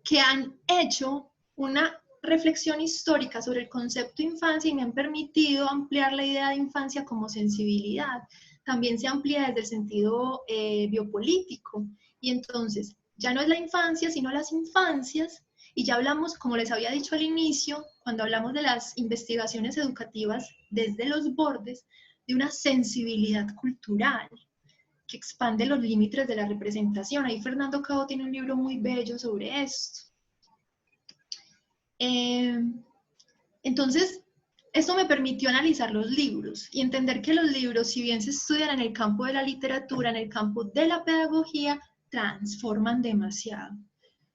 que han hecho una reflexión histórica sobre el concepto de infancia y me han permitido ampliar la idea de infancia como sensibilidad. También se amplía desde el sentido biopolítico, y entonces ya no es la infancia, sino las infancias, y ya hablamos, como les había dicho al inicio, cuando hablamos de las investigaciones educativas desde los bordes, de una sensibilidad cultural que expande los límites de la representación. Ahí Fernando Cabo tiene un libro muy bello sobre esto. Entonces, esto me permitió analizar los libros y entender que los libros, si bien se estudian en el campo de la literatura, en el campo de la pedagogía, transforman demasiado.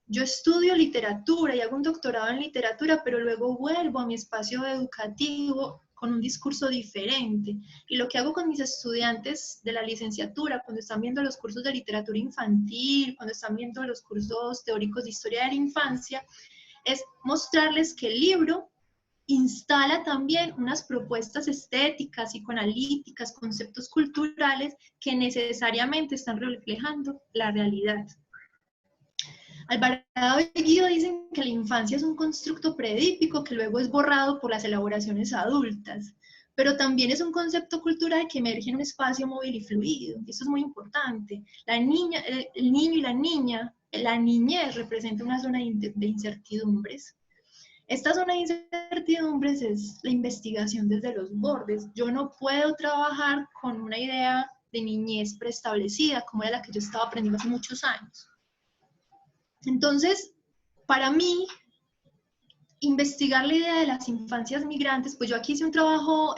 Yo estudio literatura y hago un doctorado en literatura, pero luego vuelvo a mi espacio educativo con un discurso diferente. Y lo que hago con mis estudiantes de la licenciatura, cuando están viendo los cursos de literatura infantil, cuando están viendo los cursos teóricos de historia de la infancia, es mostrarles que el libro instala también unas propuestas estéticas, psicoanalíticas, conceptos culturales que necesariamente están reflejando la realidad. Alvarado y Guido dicen que la infancia es un constructo preedípico que luego es borrado por las elaboraciones adultas, pero también es un concepto cultural que emerge en un espacio móvil y fluido. Eso es muy importante. El niño y la niñez representa una zona de incertidumbres. Esta zona de incertidumbres es la investigación desde los bordes. Yo no puedo trabajar con una idea de niñez preestablecida, como era la que yo estaba aprendiendo hace muchos años. Entonces, para mí, investigar la idea de las infancias migrantes, pues yo aquí hice un trabajo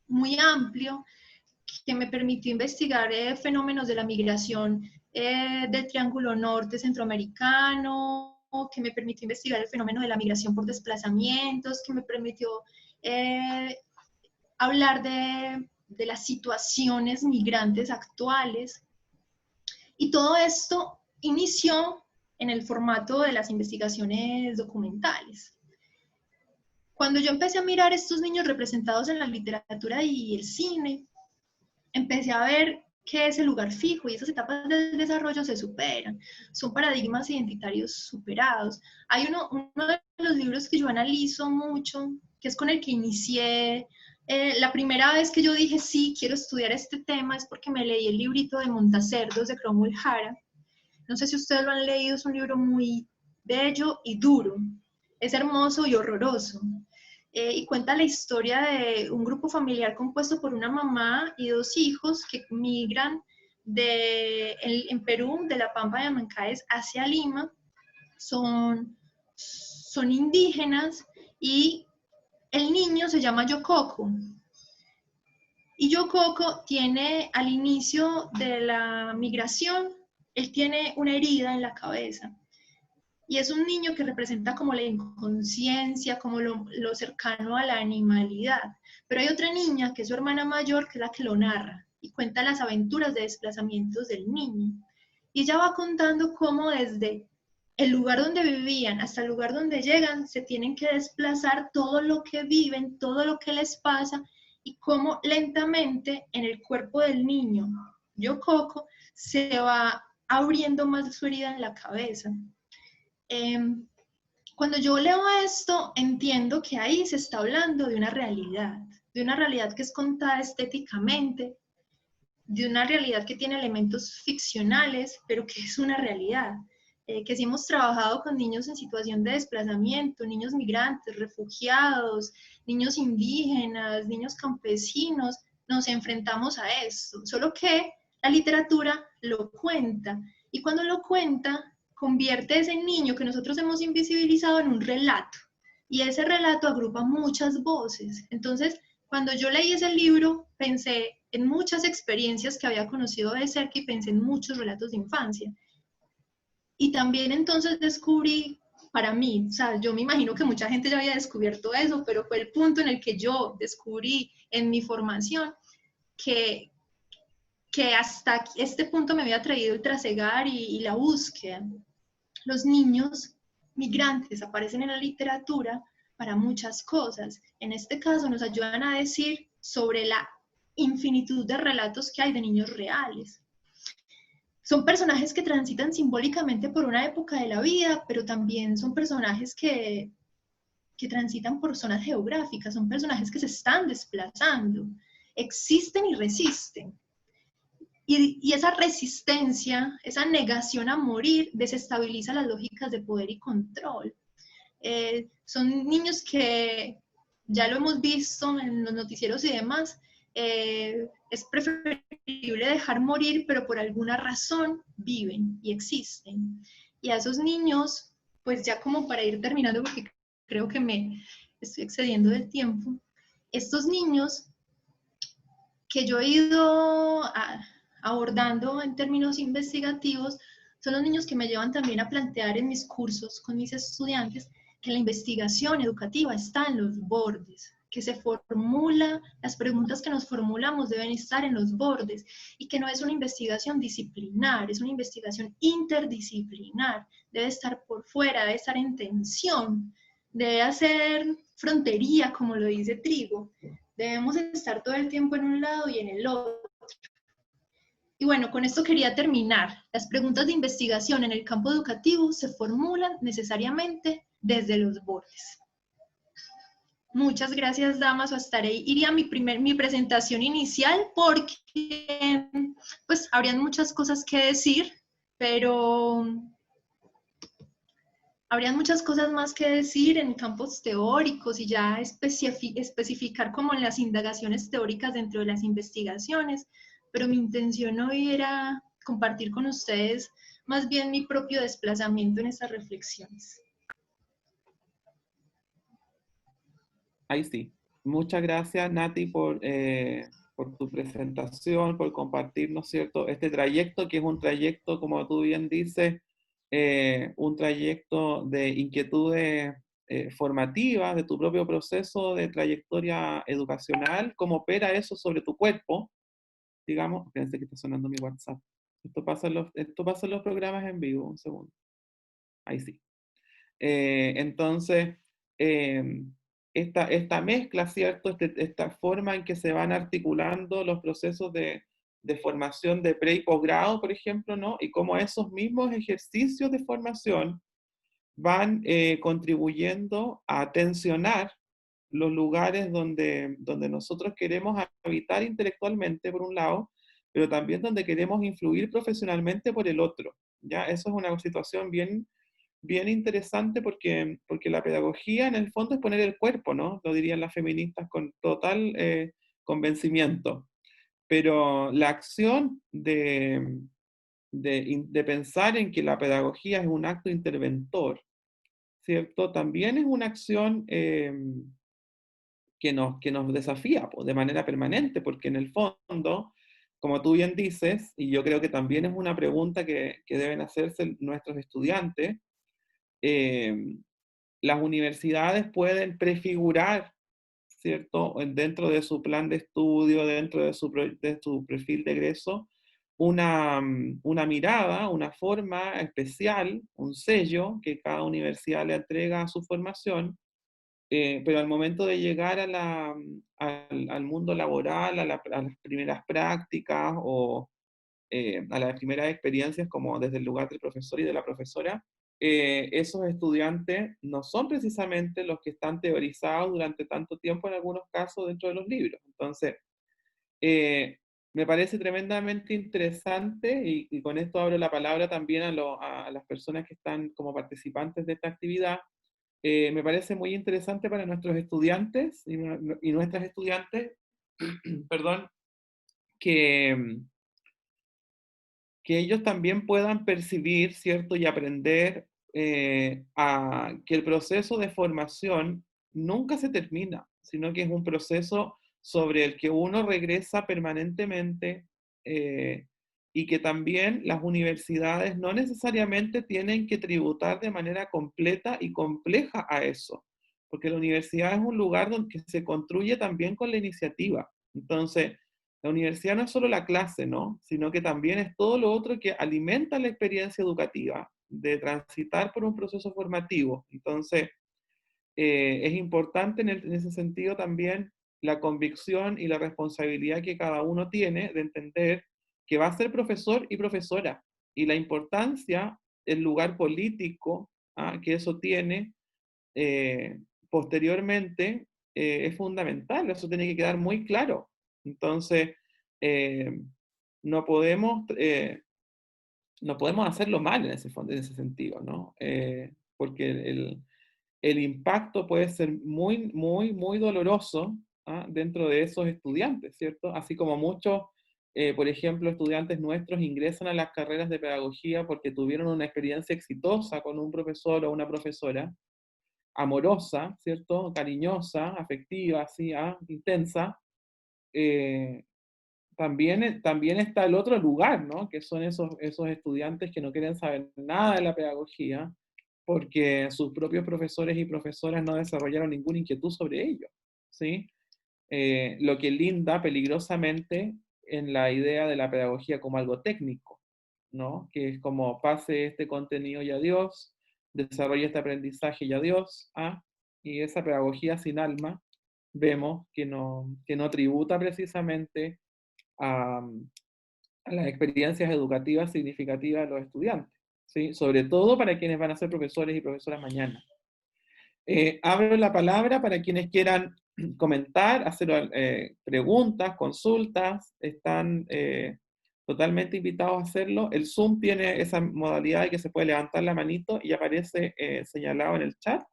muy amplio que me permitió investigar fenómenos de la migración del Triángulo Norte Centroamericano, que me permitió investigar el fenómeno de la migración por desplazamientos, que me permitió hablar de las situaciones migrantes actuales. Y todo esto inició en el formato de las investigaciones documentales. Cuando yo empecé a mirar estos niños representados en la literatura y el cine, empecé a ver que ese lugar fijo y esas etapas del desarrollo se superan, son paradigmas identitarios superados. Hay uno de los libros que yo analizo mucho, que es con el que inicié, la primera vez que yo dije, sí, quiero estudiar este tema, es porque me leí el librito de Montacerdos de Cromwell Jara. No sé si ustedes lo han leído, es un libro muy bello y duro, es hermoso y horroroso. Y cuenta la historia de un grupo familiar compuesto por una mamá y dos hijos que migran en Perú, de la Pampa de Amancaes hacia Lima. Son indígenas y el niño se llama Yococo. Y Yococo tiene, al inicio de la migración, él tiene una herida en la cabeza. Y es un niño que representa como la inconsciencia, como lo cercano a la animalidad. Pero hay otra niña, que es su hermana mayor, que es la que lo narra y cuenta las aventuras de desplazamientos del niño. Y ella va contando cómo desde el lugar donde vivían hasta el lugar donde llegan, se tienen que desplazar todo lo que viven, todo lo que les pasa, y cómo lentamente en el cuerpo del niño, Yococo, se va abriendo más su herida en la cabeza. Cuando yo leo esto, entiendo que ahí se está hablando de una realidad que es contada estéticamente, de una realidad que tiene elementos ficcionales, pero que es una realidad. Que si hemos trabajado con niños en situación de desplazamiento, niños migrantes, refugiados, niños indígenas, niños campesinos, nos enfrentamos a esto, solo que la literatura lo cuenta, y cuando lo cuenta, convierte ese niño que nosotros hemos invisibilizado en un relato, y ese relato agrupa muchas voces. Entonces, cuando yo leí ese libro, pensé en muchas experiencias que había conocido de cerca y pensé en muchos relatos de infancia. Y también entonces descubrí, para mí, o sea, yo me imagino que mucha gente ya había descubierto eso, pero fue el punto en el que yo descubrí en mi formación que hasta este punto me había traído el trasegar y la búsqueda. Los niños migrantes aparecen en la literatura para muchas cosas. En este caso nos ayudan a decir sobre la infinitud de relatos que hay de niños reales. Son personajes que transitan simbólicamente por una época de la vida, pero también son personajes que transitan por zonas geográficas, son personajes que se están desplazando, existen y resisten. Y esa resistencia, esa negación a morir, desestabiliza las lógicas de poder y control. Son niños que, ya lo hemos visto en los noticieros y demás, es preferible dejar morir, pero por alguna razón viven y existen. Y a esos niños, pues ya como para ir terminando, porque creo que me estoy excediendo del tiempo, estos niños que yo he ido abordando en términos investigativos son los niños que me llevan también a plantear en mis cursos con mis estudiantes que la investigación educativa está en los bordes, que se formula, las preguntas que nos formulamos deben estar en los bordes y que no es una investigación disciplinar, es una investigación interdisciplinar, debe estar por fuera, debe estar en tensión, debe hacer frontería, como lo dice Trigo. Debemos estar todo el tiempo en un lado y en el otro. Y bueno, con esto quería terminar. Las preguntas de investigación en el campo educativo se formulan necesariamente desde los bordes. Muchas gracias, Damaso. Hasta ahí iría mi presentación inicial porque pues habrían muchas cosas que decir, pero habrían muchas cosas más que decir en campos teóricos y ya especificar como en las indagaciones teóricas dentro de las investigaciones, pero mi intención hoy era compartir con ustedes más bien mi propio desplazamiento en estas reflexiones. Ahí sí. Muchas gracias, Nati, por tu presentación, por compartir, ¿no es cierto?, este trayecto, que es un trayecto, como tú bien dices, un trayecto de inquietudes formativas, de tu propio proceso de trayectoria educacional, cómo opera eso sobre tu cuerpo, digamos. Pensé que está sonando mi WhatsApp. Esto pasa en los programas en vivo, un segundo. Ahí sí. Entonces, esta mezcla, ¿cierto? Esta forma en que se van articulando los procesos de formación de pre y posgrado, por ejemplo, ¿no? Y cómo esos mismos ejercicios de formación van contribuyendo a tensionar los lugares donde nosotros queremos habitar intelectualmente, por un lado, pero también donde queremos influir profesionalmente por el otro. ¿Ya? Eso es una situación bien interesante porque la pedagogía en el fondo es poner el cuerpo, ¿no? Lo dirían las feministas con total convencimiento. Pero la acción de pensar en que la pedagogía es un acto interventor, ¿cierto? También es una acción que nos desafía pues, de manera permanente, porque en el fondo, como tú bien dices, y yo creo que también es una pregunta que deben hacerse nuestros estudiantes, eh, las universidades pueden prefigurar, ¿cierto?, dentro de su plan de estudio, dentro de su perfil de egreso, una mirada, una forma especial, un sello que cada universidad le entrega a su formación, pero al momento de llegar al mundo laboral, a las primeras prácticas o a las primeras experiencias como desde el lugar del profesor y de la profesora, esos estudiantes no son precisamente los que están teorizados durante tanto tiempo en algunos casos dentro de los libros. Entonces, eh, me parece tremendamente interesante y con esto abro la palabra también a las personas que están como participantes de esta actividad. Me parece muy interesante para nuestros estudiantes y nuestras estudiantes, perdón, que, que ellos también puedan percibir, ¿cierto? Y aprender a que el proceso de formación nunca se termina, sino que es un proceso sobre el que uno regresa permanentemente y que también las universidades no necesariamente tienen que tributar de manera completa y compleja a eso, porque la universidad es un lugar donde se construye también con la iniciativa. Entonces, la universidad no es solo la clase, ¿no? Sino que también es todo lo otro que alimenta la experiencia educativa, de transitar por un proceso formativo. Entonces, es importante en ese sentido también la convicción y la responsabilidad que cada uno tiene de entender que va a ser profesor y profesora, y la importancia, el lugar político que eso tiene eh, posteriormente es fundamental, eso tiene que quedar muy claro. Entonces, eh, no podemos, eh, no podemos hacerlo mal en ese sentido, ¿no? Porque el impacto puede ser muy, muy, muy doloroso dentro de esos estudiantes, ¿cierto? Así como muchos, por ejemplo, estudiantes nuestros ingresan a las carreras de pedagogía porque tuvieron una experiencia exitosa con un profesor o una profesora, amorosa, ¿cierto? Cariñosa, afectiva, así, intensa. eh, también está el otro lugar, ¿no? Que son esos estudiantes que no quieren saber nada de la pedagogía porque sus propios profesores y profesoras no desarrollaron ninguna inquietud sobre ello, ¿sí? Lo que linda peligrosamente en la idea de la pedagogía como algo técnico, ¿no? Que es como pase este contenido y adiós, desarrolle este aprendizaje y adiós, y esa pedagogía sin alma vemos que no tributa precisamente a, a las experiencias educativas significativas de los estudiantes, ¿sí? Sobre todo para quienes van a ser profesores y profesoras mañana. Abro la palabra para quienes quieran comentar, hacer preguntas, consultas, están totalmente invitados a hacerlo. El Zoom tiene esa modalidad de que se puede levantar la manito y aparece señalado en el chat,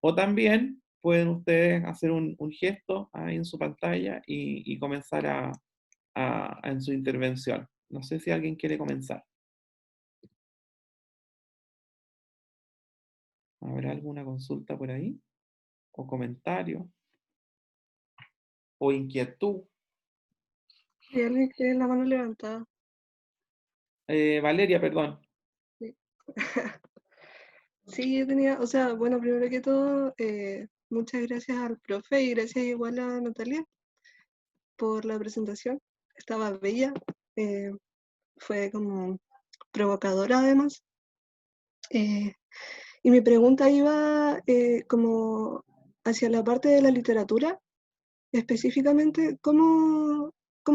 o también pueden ustedes hacer un gesto ahí en su pantalla y comenzar en su intervención. No sé si alguien quiere comenzar. ¿Habrá alguna consulta por ahí? ¿O comentario? ¿O inquietud? Hay alguien que tiene la mano levantada. Valeria, perdón. Sí. Sí, yo tenía, o sea, bueno, primero que todo, muchas gracias al profe y gracias igual a Natalia por la presentación. Estaba bella, fue como provocadora además. Y mi pregunta iba como hacia la parte de la literatura, específicamente, ¿cómo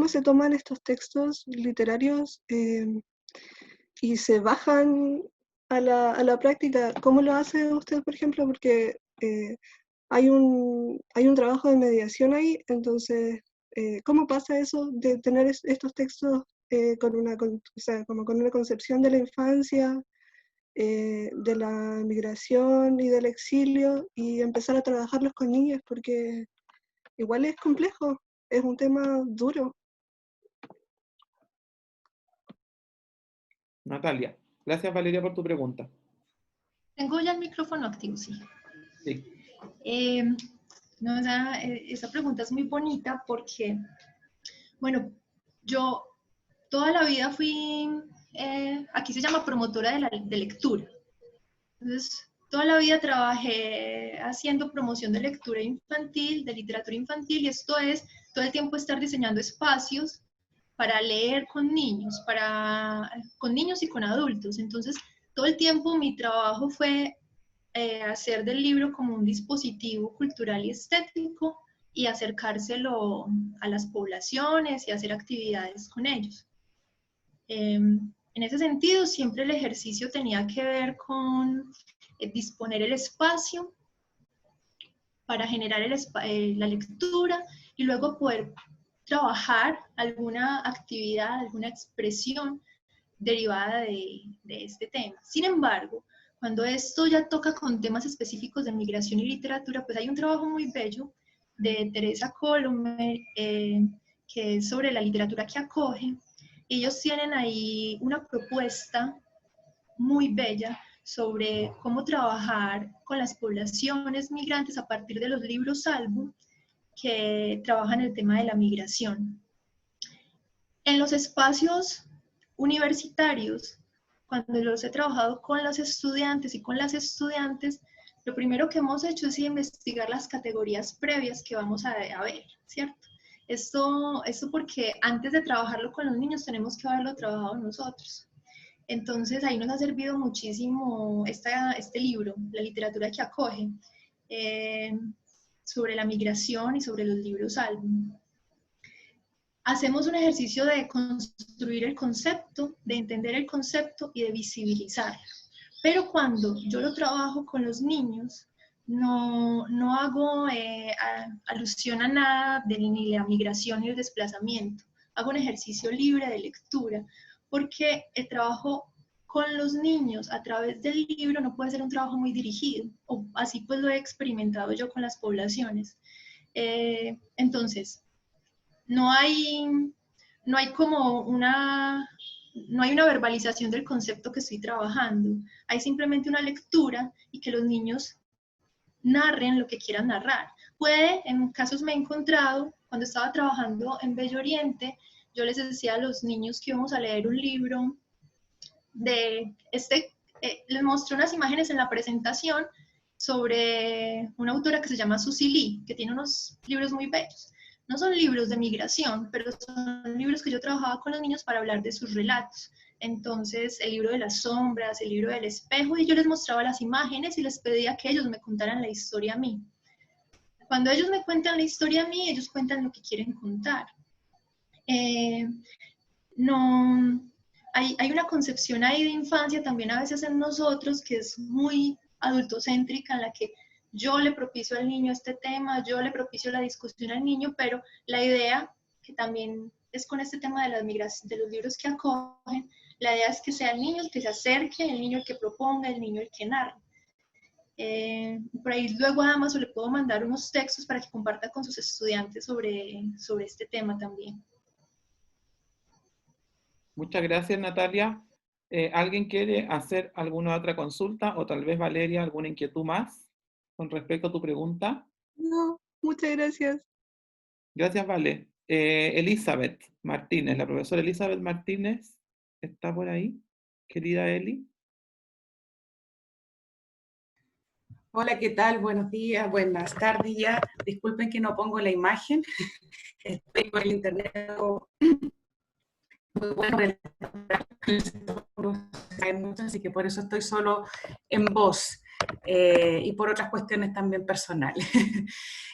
se toman estos textos literarios y se bajan a la práctica? ¿Cómo lo hace usted, por ejemplo? Porque hay un trabajo de mediación ahí, entonces, ¿cómo pasa eso de tener estos textos o sea, como con una concepción de la infancia, de la migración y del exilio, y empezar a trabajarlos con niños? Porque igual es complejo, es un tema duro. Natalia. Gracias, Valeria, por tu pregunta. Tengo ya el micrófono activo, sí. Sí. No, esa pregunta es muy bonita porque, bueno, yo toda la vida fui, aquí se llama promotora de lectura. Entonces, toda la vida trabajé haciendo promoción de lectura infantil, de literatura infantil, y esto es todo el tiempo estar diseñando espacios para leer con niños, con niños y con adultos. Entonces, todo el tiempo mi trabajo fue hacer del libro como un dispositivo cultural y estético y acercárselo a las poblaciones y hacer actividades con ellos. En ese sentido, siempre el ejercicio tenía que ver con disponer el espacio para generar la lectura y luego poder trabajar alguna actividad, alguna expresión derivada de este tema. Sin embargo, cuando esto ya toca con temas específicos de migración y literatura, pues hay un trabajo muy bello de Teresa Colomer, que es sobre la literatura que acoge. Ellos tienen ahí una propuesta muy bella sobre cómo trabajar con las poblaciones migrantes a partir de los libros álbum que trabajan el tema de la migración. En los espacios universitarios, cuando los he trabajado con los estudiantes y con las estudiantes, lo primero que hemos hecho es investigar las categorías previas que vamos a ver, ¿cierto? Esto porque antes de trabajarlo con los niños tenemos que haberlo trabajado nosotros. Entonces ahí nos ha servido muchísimo este libro, La literatura que acoge, sobre la migración y sobre los libros álbum. Hacemos un ejercicio de construir el concepto, de entender el concepto y de visibilizar. Pero cuando yo lo trabajo con los niños, no hago alusión a nada de ni la migración ni el desplazamiento. Hago un ejercicio libre de lectura, porque el trabajo con los niños a través del libro no puede ser un trabajo muy dirigido, o así pues lo he experimentado yo con las poblaciones. Entonces, no hay como no hay una verbalización del concepto que estoy trabajando, hay simplemente una lectura y que los niños narren lo que quieran narrar. En casos me he encontrado, cuando estaba trabajando en Bello Oriente, yo les decía a los niños que íbamos a leer un libro les mostré unas imágenes en la presentación sobre una autora que se llama Susie Lee, que tiene unos libros muy bellos. No son libros de migración, pero son libros que yo trabajaba con los niños para hablar de sus relatos. Entonces, el libro de las sombras, el libro del espejo, y yo les mostraba las imágenes y les pedía que ellos me contaran la historia a mí. Cuando ellos me cuentan la historia a mí, ellos cuentan lo que quieren contar. No, hay una concepción ahí de infancia también a veces en nosotros que es muy adultocéntrica, en la que yo le propicio al niño este tema, yo le propicio la discusión al niño, pero la idea, que también es con este tema de las migraciones, de los libros que acogen, la idea es que sea el niño el que se acerque, el niño el que proponga, el niño el que narre. Por ahí luego a Damaso le puedo mandar unos textos para que comparta con sus estudiantes sobre este tema también. Muchas gracias, Natalia. ¿Alguien quiere hacer alguna otra consulta o tal vez Valeria alguna inquietud más con respecto a tu pregunta? No, muchas gracias. Gracias, Vale. Elizabeth Martínez, la profesora Elizabeth Martínez, ¿está por ahí? Querida Eli. Hola, ¿qué tal? Buenos días, buenas tardes ya. Disculpen que no pongo la imagen. Estoy con el internet muy bueno, hay mucho, así que por eso estoy solo en voz y por otras cuestiones también personales.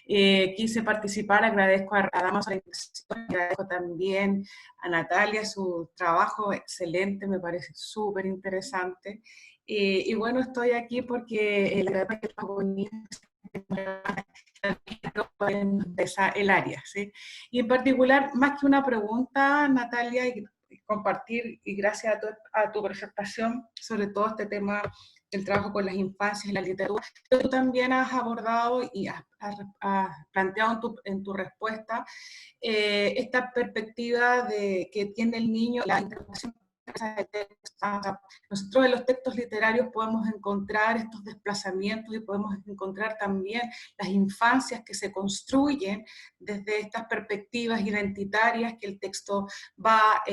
Quise participar, agradezco a Damaso la invitación, agradezco también a Natalia su trabajo excelente, me parece súper interesante. Y bueno, estoy aquí porque la verdad es que trabajo con niños el área, ¿sí? Y en particular, más que una pregunta, Natalia, y compartir, y gracias a tu presentación, sobre todo este tema del trabajo con las infancias y la literatura, tú también has abordado y has planteado en tu respuesta esta perspectiva de que tiene el niño, la interpretación de texto. Nosotros en los textos literarios podemos encontrar estos desplazamientos y podemos encontrar también las infancias que se construyen desde estas perspectivas identitarias que el texto va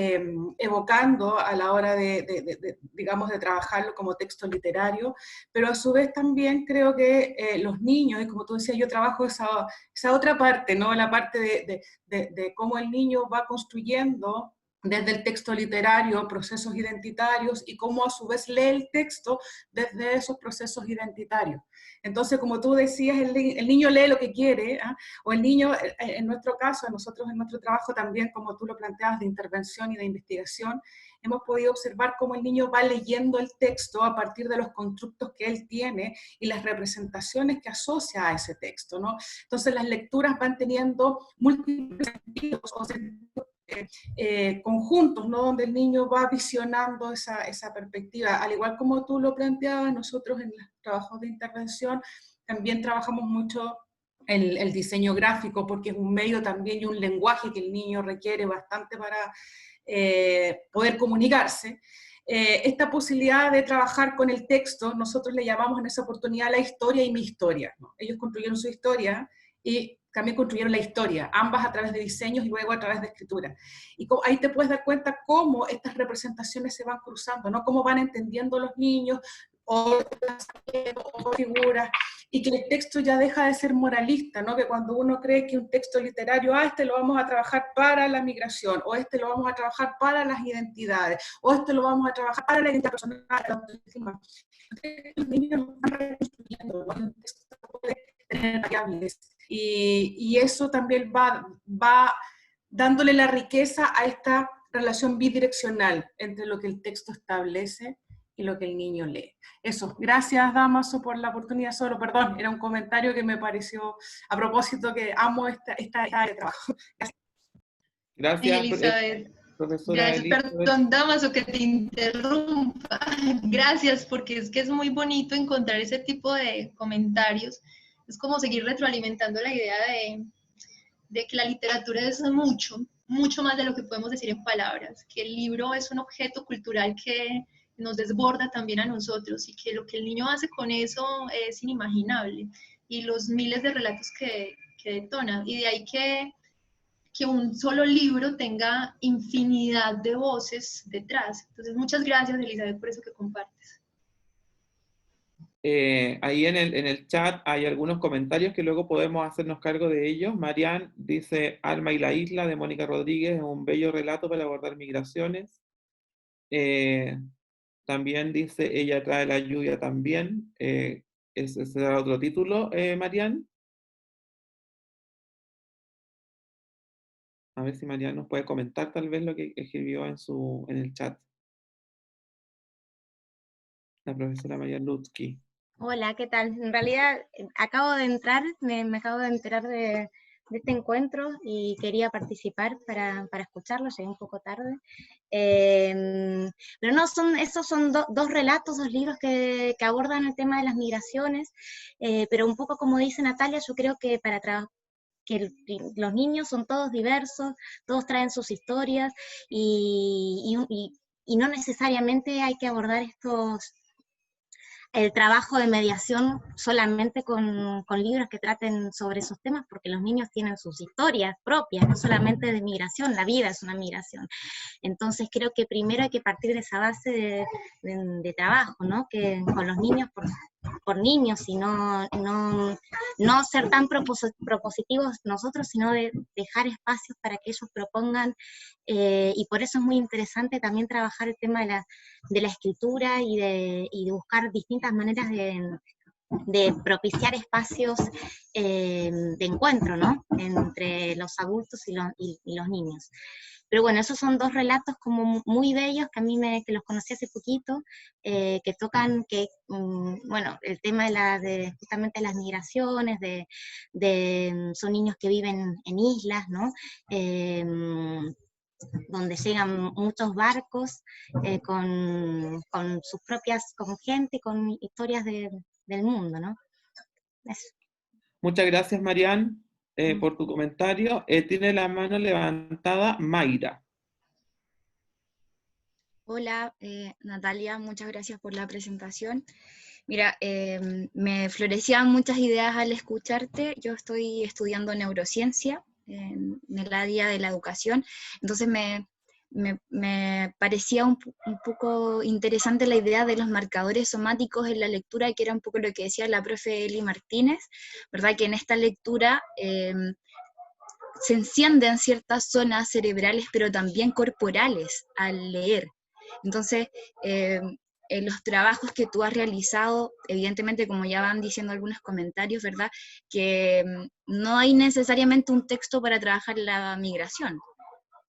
evocando a la hora digamos, de trabajarlo como texto literario, pero a su vez también creo que los niños, y como tú decías, yo trabajo esa otra parte, ¿no? La parte de cómo el niño va construyendo desde el texto literario, procesos identitarios, y cómo a su vez lee el texto desde esos procesos identitarios. Entonces, como tú decías, el niño lee lo que quiere, ¿eh? O el niño, en nuestro caso, nosotros en nuestro trabajo también, como tú lo planteabas, de intervención y de investigación, hemos podido observar cómo el niño va leyendo el texto a partir de los constructos que él tiene y las representaciones que asocia a ese texto, ¿no? Entonces, las lecturas van teniendo múltiples sentidos o sentidos conjuntos, ¿no? Donde el niño va visionando esa perspectiva. Al igual como tú lo planteabas, nosotros en los trabajos de intervención también trabajamos mucho el diseño gráfico, porque es un medio también y un lenguaje que el niño requiere bastante para poder comunicarse. Esta posibilidad de trabajar con el texto, nosotros le llamamos en esa oportunidad la historia y mi historia, ¿no? Ellos construyeron su historia y también construyeron la historia, ambas a través de diseños y luego a través de escritura. Y ahí te puedes dar cuenta cómo estas representaciones se van cruzando, ¿no? Cómo van entendiendo los niños o figuras, y que el texto ya deja de ser moralista, ¿no? Que cuando uno cree que un texto literario, este lo vamos a trabajar para la migración, o este lo vamos a trabajar para las identidades, o este lo vamos a trabajar para la identidad personal, los niños no van reconstruyendo, ¿no? El texto puede tener variables, y eso también va dándole la riqueza a esta relación bidireccional entre lo que el texto establece y lo que el niño lee. Eso, gracias Damaso por la oportunidad, solo, perdón, era un comentario que me pareció a propósito que amo esta área de trabajo. Gracias, Elizabeth. profesora Gracias, Elizabeth. perdón, Damaso, que te interrumpa. Gracias, porque es que es muy bonito encontrar ese tipo de comentarios. Es como seguir retroalimentando la idea de que la literatura es mucho, mucho más de lo que podemos decir en palabras, que el libro es un objeto cultural que nos desborda también a nosotros y que lo que el niño hace con eso es inimaginable, y los miles de relatos que detona, y de ahí que un solo libro tenga infinidad de voces detrás. Entonces, muchas gracias, Elizabeth, por eso que compartes. Ahí en el chat hay algunos comentarios que luego podemos hacernos cargo de ellos. Marian dice, Alma y la isla, de Mónica Rodríguez, es un bello relato para abordar migraciones. También dice, ella trae la lluvia también. Ese será otro título, Marian. A ver si Marian nos puede comentar tal vez lo que escribió en el chat. La profesora María Lutzky. Hola, ¿qué tal? En realidad acabo de entrar, me acabo de enterar de este encuentro y quería participar para escucharlo, llegué un poco tarde. Pero no, esos son dos relatos, dos libros que abordan el tema de las migraciones, pero un poco como dice Natalia, yo creo que que los niños son todos diversos, todos traen sus historias y no necesariamente hay que abordar el trabajo de mediación solamente con libros que traten sobre esos temas, porque los niños tienen sus historias propias, no solamente de migración, la vida es una migración. Entonces creo que primero hay que partir de esa base de trabajo, ¿no? Que con los niños por niños y no ser tan propositivos nosotros, sino de dejar espacios para que ellos propongan, y por eso es muy interesante también trabajar el tema de la escritura y de buscar distintas maneras de propiciar espacios de encuentro, ¿no? Entre los adultos y los niños. Pero bueno, esos son dos relatos como muy bellos que a mí que los conocí hace poquito, que tocan, bueno, el tema justamente las migraciones, son niños que viven en islas, ¿no? Donde llegan muchos barcos con sus propias, con gente, con historias del mundo, ¿no? Eso. Muchas gracias, Marian, por tu comentario. Tiene la mano levantada Mayra. Hola, Natalia, muchas gracias por la presentación. Mira, me florecían muchas ideas al escucharte. Yo estoy estudiando neurociencia en el área de la educación, entonces me parecía un poco interesante la idea de los marcadores somáticos en la lectura, que era un poco lo que decía la profe Eli Martínez, ¿verdad? Que en esta lectura se encienden ciertas zonas cerebrales, pero también corporales al leer. Entonces, en los trabajos que tú has realizado, evidentemente, como ya van diciendo algunos comentarios, ¿verdad? Que no hay necesariamente un texto para trabajar la migración.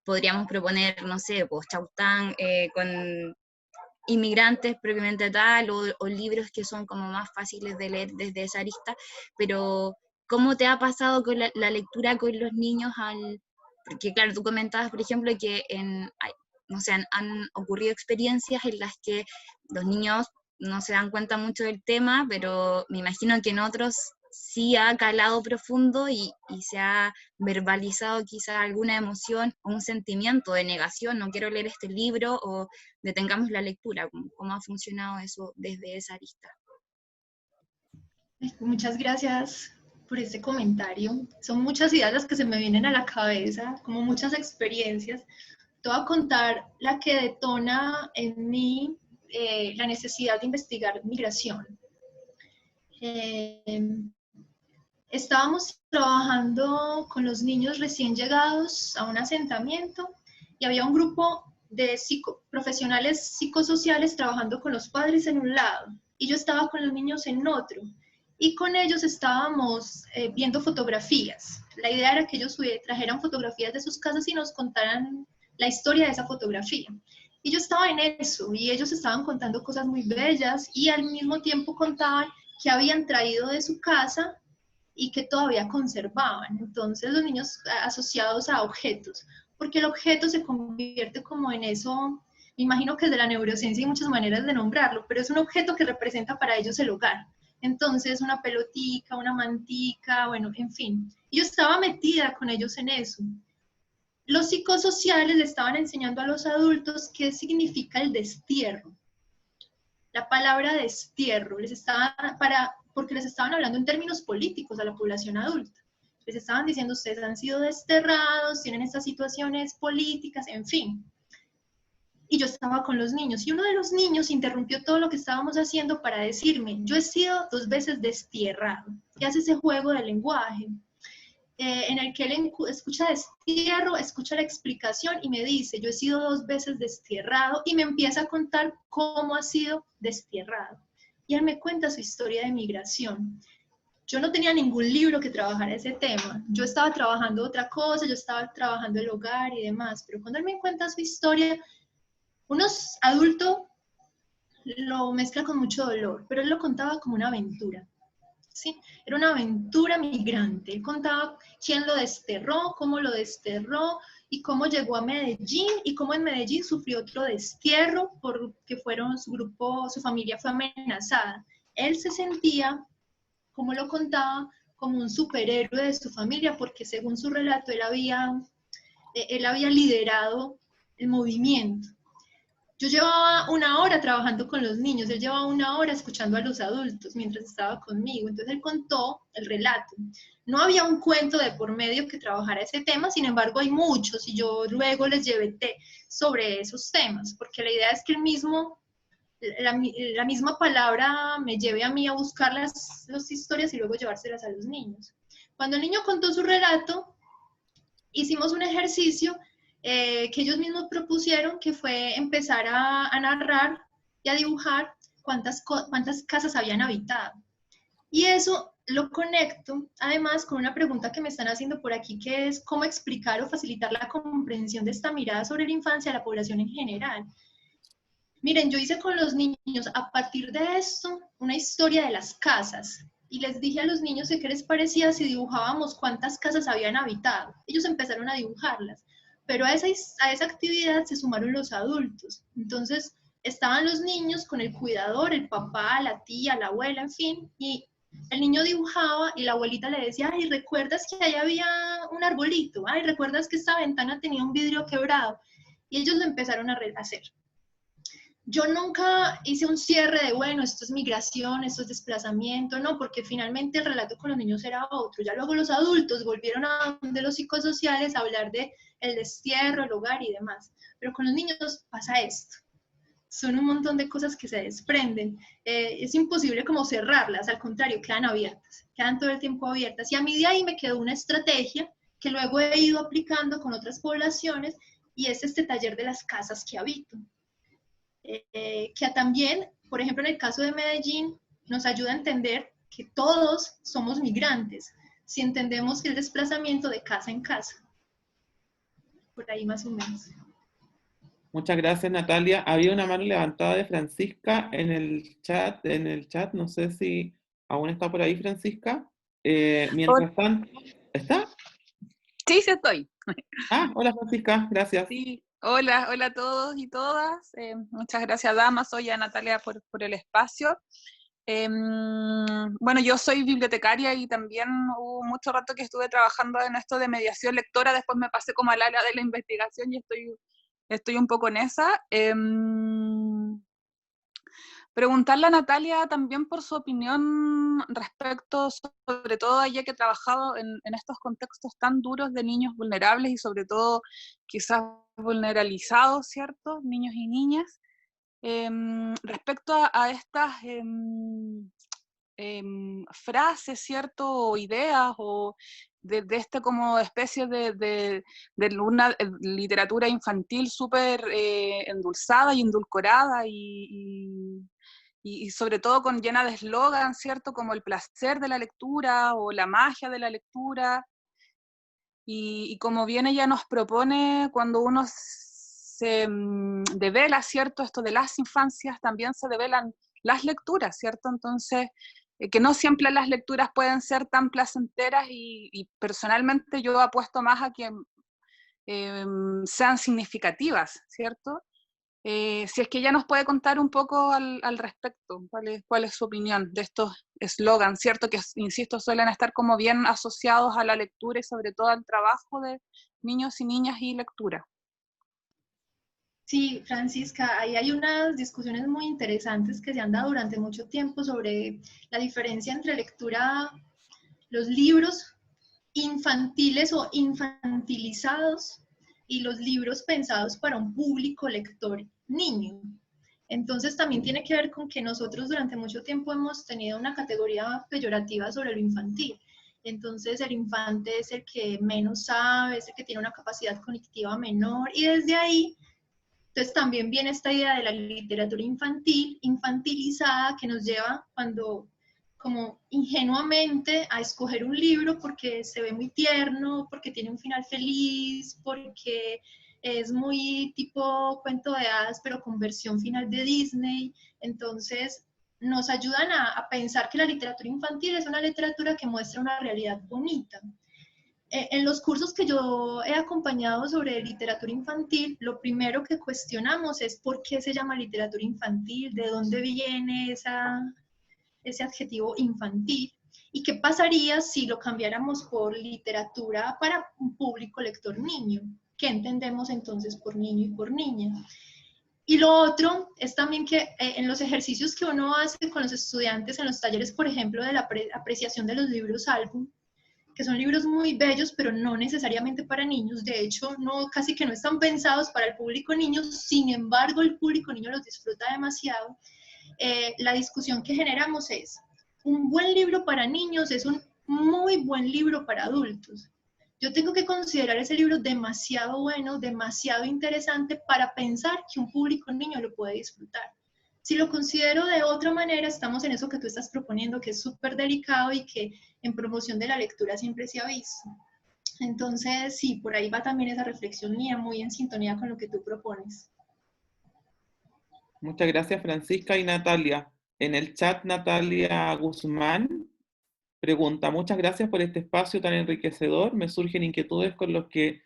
Podríamos proponer, no sé, pues Chaután con inmigrantes propiamente tal, o libros que son como más fáciles de leer desde esa arista, pero ¿cómo te ha pasado con la lectura con los niños porque claro, tú comentabas, por ejemplo, que no sé, han ocurrido experiencias en las que los niños no se dan cuenta mucho del tema, pero me imagino que en otros sí ha calado profundo y se ha verbalizado quizá alguna emoción o un sentimiento de negación, no quiero leer este libro, o detengamos la lectura. ¿Cómo ha funcionado eso desde esa arista? Muchas gracias por este comentario. Son muchas ideas las que se me vienen a la cabeza, como muchas experiencias. Te voy a contar la que detona en mí la necesidad de investigar migración. Estábamos trabajando con los niños recién llegados a un asentamiento y había un grupo de profesionales psicosociales trabajando con los padres en un lado y yo estaba con los niños en otro. Y con ellos estábamos viendo fotografías. La idea era que ellos trajeran fotografías de sus casas y nos contaran la historia de esa fotografía. Y yo estaba en eso, y ellos estaban contando cosas muy bellas, y al mismo tiempo contaban que habían traído de su casa y que todavía conservaban. Entonces los niños asociados a objetos, porque el objeto se convierte como en eso, me imagino que desde la neurociencia hay muchas maneras de nombrarlo, pero es un objeto que representa para ellos el hogar. Entonces, una pelotica, una mantica, bueno, en fin. Yo estaba metida con ellos en eso. Los psicosociales le estaban enseñando a los adultos qué significa el destierro. La palabra destierro, porque les estaban hablando en términos políticos a la población adulta. Les estaban diciendo, ustedes han sido desterrados, tienen estas situaciones políticas, en fin. y yo estaba con los niños, y uno de los niños interrumpió todo lo que estábamos haciendo para decirme, yo he sido 2 veces destierrado, y hace ese juego de lenguaje, en el que él escucha destierro, escucha la explicación y me dice, yo he sido 2 veces destierrado, y me empieza a contar cómo ha sido destierrado. Y él me cuenta su historia de migración. Yo no tenía ningún libro que trabajara ese tema, yo estaba trabajando otra cosa, yo estaba trabajando el hogar y demás, pero cuando él me cuenta su historia, uno adulto lo mezcla con mucho dolor, pero él lo contaba como una aventura. ¿Sí? Era una aventura migrante. Él contaba quién lo desterró, cómo lo desterró y cómo llegó a Medellín y cómo en Medellín sufrió otro destierro porque su familia fue amenazada. Él se sentía, como lo contaba, como un superhéroe de su familia porque según su relato él había liderado el movimiento. Yo llevaba 1 hora trabajando con los niños, él llevaba 1 hora escuchando a los adultos mientras estaba conmigo, entonces él contó el relato. No había un cuento de por medio que trabajara ese tema, sin embargo hay muchos y yo luego les llevé sobre esos temas, porque la idea es que la misma palabra me lleve a mí a buscar las historias y luego llevárselas a los niños. Cuando el niño contó su relato, hicimos un ejercicio que ellos mismos propusieron, que fue empezar a narrar y a dibujar cuántas casas habían habitado. Y eso lo conecto además con una pregunta que me están haciendo por aquí, que es cómo explicar o facilitar la comprensión de esta mirada sobre la infancia a la población en general. Miren, yo hice con los niños a partir de esto una historia de las casas. Y les dije a los niños que qué les parecía si dibujábamos cuántas casas habían habitado. Ellos empezaron a dibujarlas, pero a esa actividad se sumaron los adultos. Entonces, estaban los niños con el cuidador, el papá, la tía, la abuela, en fin, y el niño dibujaba y la abuelita le decía, ay, ¿recuerdas que ahí había un arbolito? Ay, ¿recuerdas que esta ventana tenía un vidrio quebrado? Y ellos lo empezaron a hacer. Yo nunca hice un cierre de, bueno, esto es migración, esto es desplazamiento, no, porque finalmente el relato con los niños era otro. Ya luego los adultos volvieron a de los psicosociales a hablar de el destierro, el hogar y demás. Pero con los niños pasa esto. Son un montón de cosas que se desprenden. Es imposible como cerrarlas, al contrario, quedan abiertas, quedan todo el tiempo abiertas. Y a mí de ahí me quedó una estrategia que luego he ido aplicando con otras poblaciones y es este taller de las casas que habito. Que también, por ejemplo, en el caso de Medellín, nos ayuda a entender que todos somos migrantes, si entendemos que el desplazamiento de casa en casa. Por ahí más o menos. Muchas gracias, Natalia. Había una mano levantada de Francisca en el chat, no sé si aún está por ahí, Francisca. Mientras tanto, ¿está? Sí, sí estoy. Ah, hola Francisca, gracias. Sí, hola a todos y todas. Muchas gracias, Damas, y a Natalia por el espacio. Bueno, yo soy bibliotecaria y también hubo mucho rato que estuve trabajando en esto de mediación lectora, después me pasé como al área de la investigación y estoy un poco en esa. Preguntarle a Natalia también por su opinión respecto, sobre todo a ella que ha trabajado en estos contextos tan duros de niños vulnerables y sobre todo quizás vulnerabilizados, ¿cierto? Niños y niñas. Respecto a estas frases, ¿cierto? O ideas o de esta como especie de una literatura infantil súper endulzada y endulcorada y sobre todo llena de eslogan, ¿cierto? Como el placer de la lectura o la magia de la lectura. Y como bien ella nos propone, cuando uno se devela, ¿cierto? Esto de las infancias, también se develan las lecturas, ¿cierto? Entonces, que no siempre las lecturas pueden ser tan placenteras y personalmente yo apuesto más a que sean significativas, ¿cierto? Si es que ella nos puede contar un poco al respecto, cuál es su opinión de estos eslogans, ¿cierto? Que, insisto, suelen estar como bien asociados a la lectura y sobre todo al trabajo de niños y niñas y lectura. Sí, Francisca, ahí hay unas discusiones muy interesantes que se han dado durante mucho tiempo sobre la diferencia entre lectura, los libros infantiles o infantilizados y los libros pensados para un público lector niño. Entonces también tiene que ver con que nosotros durante mucho tiempo hemos tenido una categoría peyorativa sobre lo infantil. Entonces el infante es el que menos sabe, es el que tiene una capacidad cognitiva menor, y desde ahí, entonces también viene esta idea de la literatura infantil, infantilizada, que nos lleva cuando como ingenuamente a escoger un libro porque se ve muy tierno, porque tiene un final feliz, porque es muy tipo cuento de hadas, pero con versión final de Disney. Entonces nos ayudan a pensar que la literatura infantil es una literatura que muestra una realidad bonita. En los cursos que yo he acompañado sobre literatura infantil, lo primero que cuestionamos es por qué se llama literatura infantil, de dónde viene ese adjetivo infantil, y qué pasaría si lo cambiáramos por literatura para un público lector niño. ¿Qué entendemos entonces por niño y por niña? Y lo otro es también que en los ejercicios que uno hace con los estudiantes en los talleres, por ejemplo, de la apreciación de los libros álbum, que son libros muy bellos, pero no necesariamente para niños. De hecho, no, casi que no están pensados para el público niño, sin embargo, el público niño los disfruta demasiado. La discusión que generamos es, un buen libro para niños es un muy buen libro para adultos. Yo tengo que considerar ese libro demasiado bueno, demasiado interesante para pensar que un público niño lo puede disfrutar. Si lo considero de otra manera, estamos en eso que tú estás proponiendo, que es súper delicado y que en promoción de la lectura siempre se ha visto. Entonces, sí, por ahí va también esa reflexión mía, muy en sintonía con lo que tú propones. Muchas gracias, Francisca y Natalia. En el chat, Natalia Guzmán pregunta, muchas gracias por este espacio tan enriquecedor. Me surgen inquietudes con los que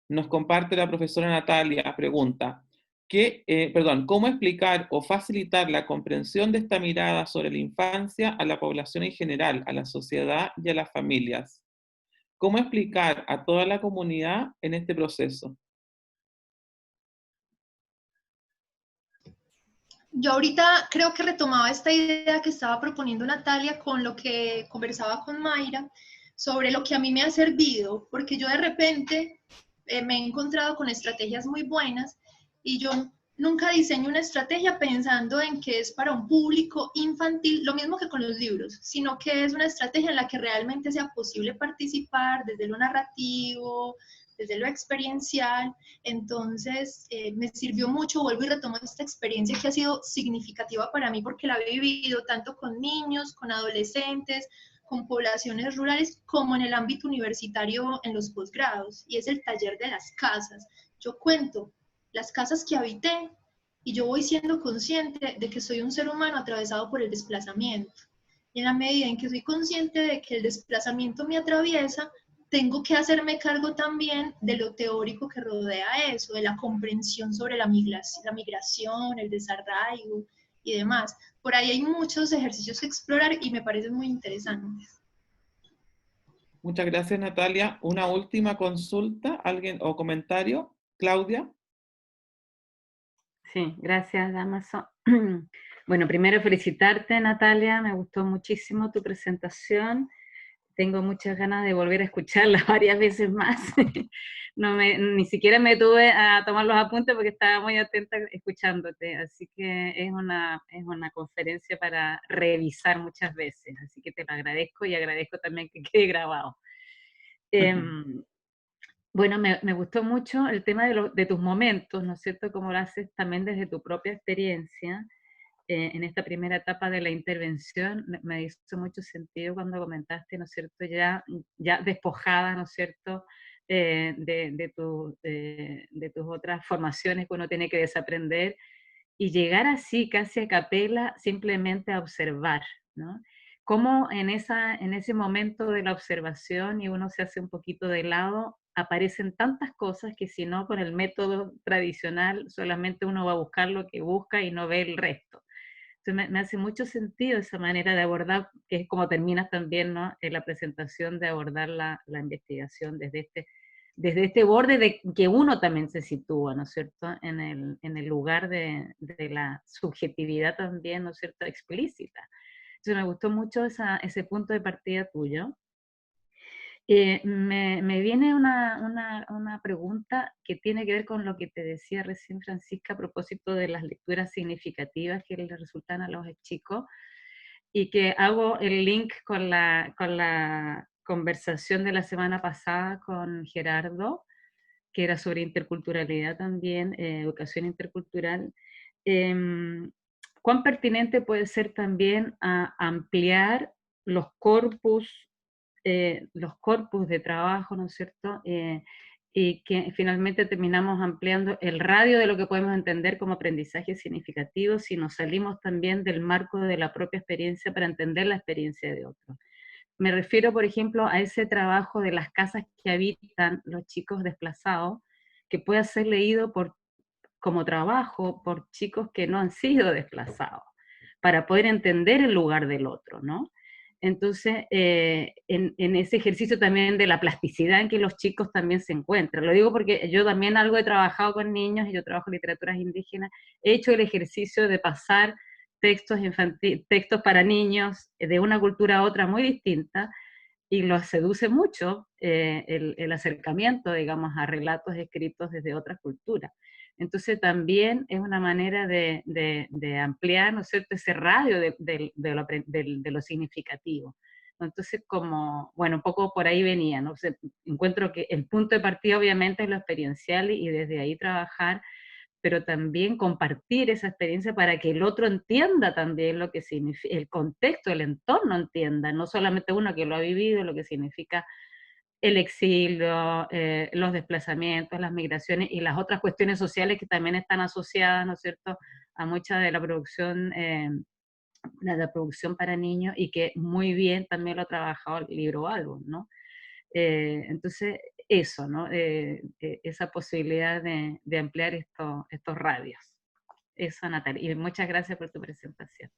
nos comparte la profesora Natalia. Pregunta, ¿cómo explicar o facilitar la comprensión de esta mirada sobre la infancia a la población en general, a la sociedad y a las familias? ¿Cómo explicar a toda la comunidad en este proceso? Yo ahorita creo que retomaba esta idea que estaba proponiendo Natalia con lo que conversaba con Mayra sobre lo que a mí me ha servido, porque yo de repente me he encontrado con estrategias muy buenas y yo nunca diseño una estrategia pensando en que es para un público infantil, lo mismo que con los libros, sino que es una estrategia en la que realmente sea posible participar desde lo narrativo, desde lo experiencial. Entonces me sirvió mucho, vuelvo y retomo esta experiencia que ha sido significativa para mí porque la he vivido tanto con niños, con adolescentes, con poblaciones rurales, como en el ámbito universitario en los posgrados, y es el taller de las casas. Yo cuento las casas que habité y yo voy siendo consciente de que soy un ser humano atravesado por el desplazamiento. Y en la medida en que soy consciente de que el desplazamiento me atraviesa, tengo que hacerme cargo también de lo teórico que rodea eso, de la comprensión sobre la migración, el desarraigo y demás. Por ahí hay muchos ejercicios que explorar y me parecen muy interesantes. Muchas gracias, Natalia. Una última consulta, ¿alguien o comentario? Claudia. Sí, gracias, Damaso. Bueno, primero felicitarte, Natalia, me gustó muchísimo tu presentación. Tengo muchas ganas de volver a escucharla varias veces más. Ni siquiera me tuve a tomar los apuntes porque estaba muy atenta escuchándote, así que es una conferencia para revisar muchas veces, así que te lo agradezco y agradezco también que quede grabado. Bueno, me gustó mucho el tema de tus momentos, ¿no es cierto? Cómo lo haces también desde tu propia experiencia. En esta primera etapa de la intervención me hizo mucho sentido cuando comentaste, ¿no es cierto? Ya despojada, ¿no es cierto? De tus otras formaciones que uno tiene que desaprender y llegar así, casi a capela, simplemente a observar, ¿no? Cómo en ese momento de la observación y uno se hace un poquito de lado, aparecen tantas cosas que si no, con el método tradicional, solamente uno va a buscar lo que busca y no ve el resto. Entonces me hace mucho sentido esa manera de abordar, que es como terminas también, ¿no? En la presentación, de abordar la investigación desde este borde de que uno también se sitúa, ¿no es cierto?, en el lugar de la subjetividad también, ¿no es cierto?, explícita. Entonces me gustó mucho ese punto de partida tuyo. Me viene una pregunta que tiene que ver con lo que te decía recién Francisca a propósito de las lecturas significativas que les resultan a los chicos, y que hago el link con la conversación de la semana pasada con Gerardo, que era sobre interculturalidad también, educación intercultural. ¿Cuán pertinente puede ser también a ampliar los corpus de trabajo, ¿no es cierto? Y que finalmente terminamos ampliando el radio de lo que podemos entender como aprendizaje significativo si nos salimos también del marco de la propia experiencia para entender la experiencia de otros. Me refiero, por ejemplo, a ese trabajo de las casas que habitan los chicos desplazados, que pueda ser leído como trabajo por chicos que no han sido desplazados, para poder entender el lugar del otro, ¿no? Entonces, en ese ejercicio también de la plasticidad en que los chicos también se encuentran. Lo digo porque yo también algo he trabajado con niños, y yo trabajo en literaturas indígenas, he hecho el ejercicio de pasar textos para niños de una cultura a otra muy distinta, y los seduce mucho el acercamiento, digamos, a relatos escritos desde otra cultura. Entonces también es una manera de ampliar, ¿no es cierto?, ese radio de lo significativo. Entonces, como, bueno, un poco por ahí venía, ¿no? O sea, encuentro que el punto de partida obviamente es lo experiencial, y desde ahí trabajar, pero también compartir esa experiencia para que el otro entienda también lo que significa, el contexto, el entorno entienda, no solamente uno que lo ha vivido, lo que significa el exilio, los desplazamientos, las migraciones y las otras cuestiones sociales que también están asociadas, ¿no es cierto?, a mucha de la producción para niños, y que muy bien también lo ha trabajado el libro álbum, ¿no? Entonces, eso, ¿no? Esa posibilidad de ampliar estos radios. Eso, Natalia. Y muchas gracias por tu presentación.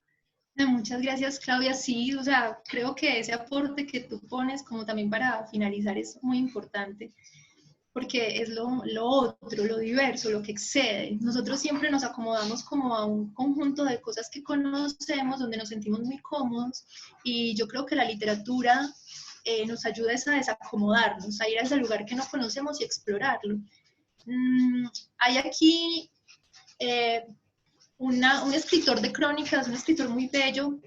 Muchas gracias, Claudia. Sí, o sea, creo que ese aporte que tú pones como también para finalizar es muy importante, porque es lo otro, lo diverso, lo que excede. Nosotros siempre nos acomodamos como a un conjunto de cosas que conocemos, donde nos sentimos muy cómodos, y yo creo que la literatura nos ayuda a desacomodarnos, a ir a ese lugar que no conocemos y explorarlo. Hay aquí un escritor de crónicas, un escritor muy bello,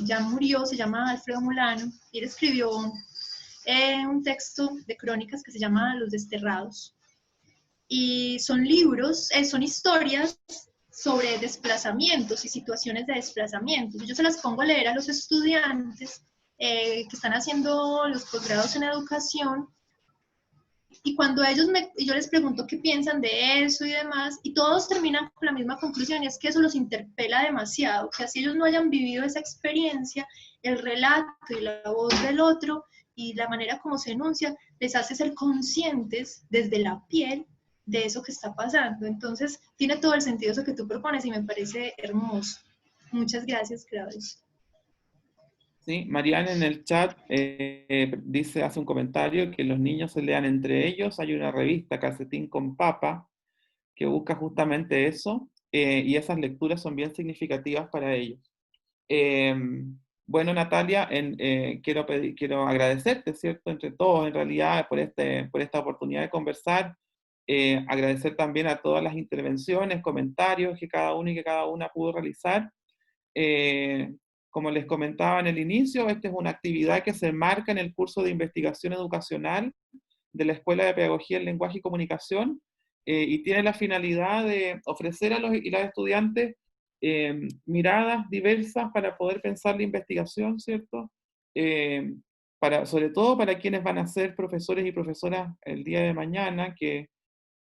ya murió, se llama Alfredo Molano, y él escribió un texto de crónicas que se llama Los Desterrados. Y son libros, son historias sobre desplazamientos y situaciones de desplazamientos. Yo se las pongo a leer a los estudiantes que están haciendo los posgrados en educación, y cuando yo les pregunto qué piensan de eso y demás, y todos terminan con la misma conclusión, y es que eso los interpela demasiado, que así ellos no hayan vivido esa experiencia, el relato y la voz del otro y la manera como se enuncia les hace ser conscientes desde la piel de eso que está pasando. Entonces tiene todo el sentido eso que tú propones, y me parece hermoso. Muchas gracias, Claudia. Sí, Mariana en el chat hace un comentario que los niños se lean entre ellos. Hay una revista, Calcetín con Papa, que busca justamente eso, y esas lecturas son bien significativas para ellos. Bueno, Natalia, quiero agradecerte, ¿cierto?, entre todos, en realidad, por esta oportunidad de conversar. Agradecer también a todas las intervenciones, comentarios que cada uno y que cada una pudo realizar. Como les comentaba en el inicio, esta es una actividad que se enmarca en el curso de investigación educacional de la Escuela de Pedagogía en Lenguaje y Comunicación, y tiene la finalidad de ofrecer a los y las estudiantes miradas diversas para poder pensar la investigación, ¿cierto? Sobre todo para quienes van a ser profesores y profesoras el día de mañana, que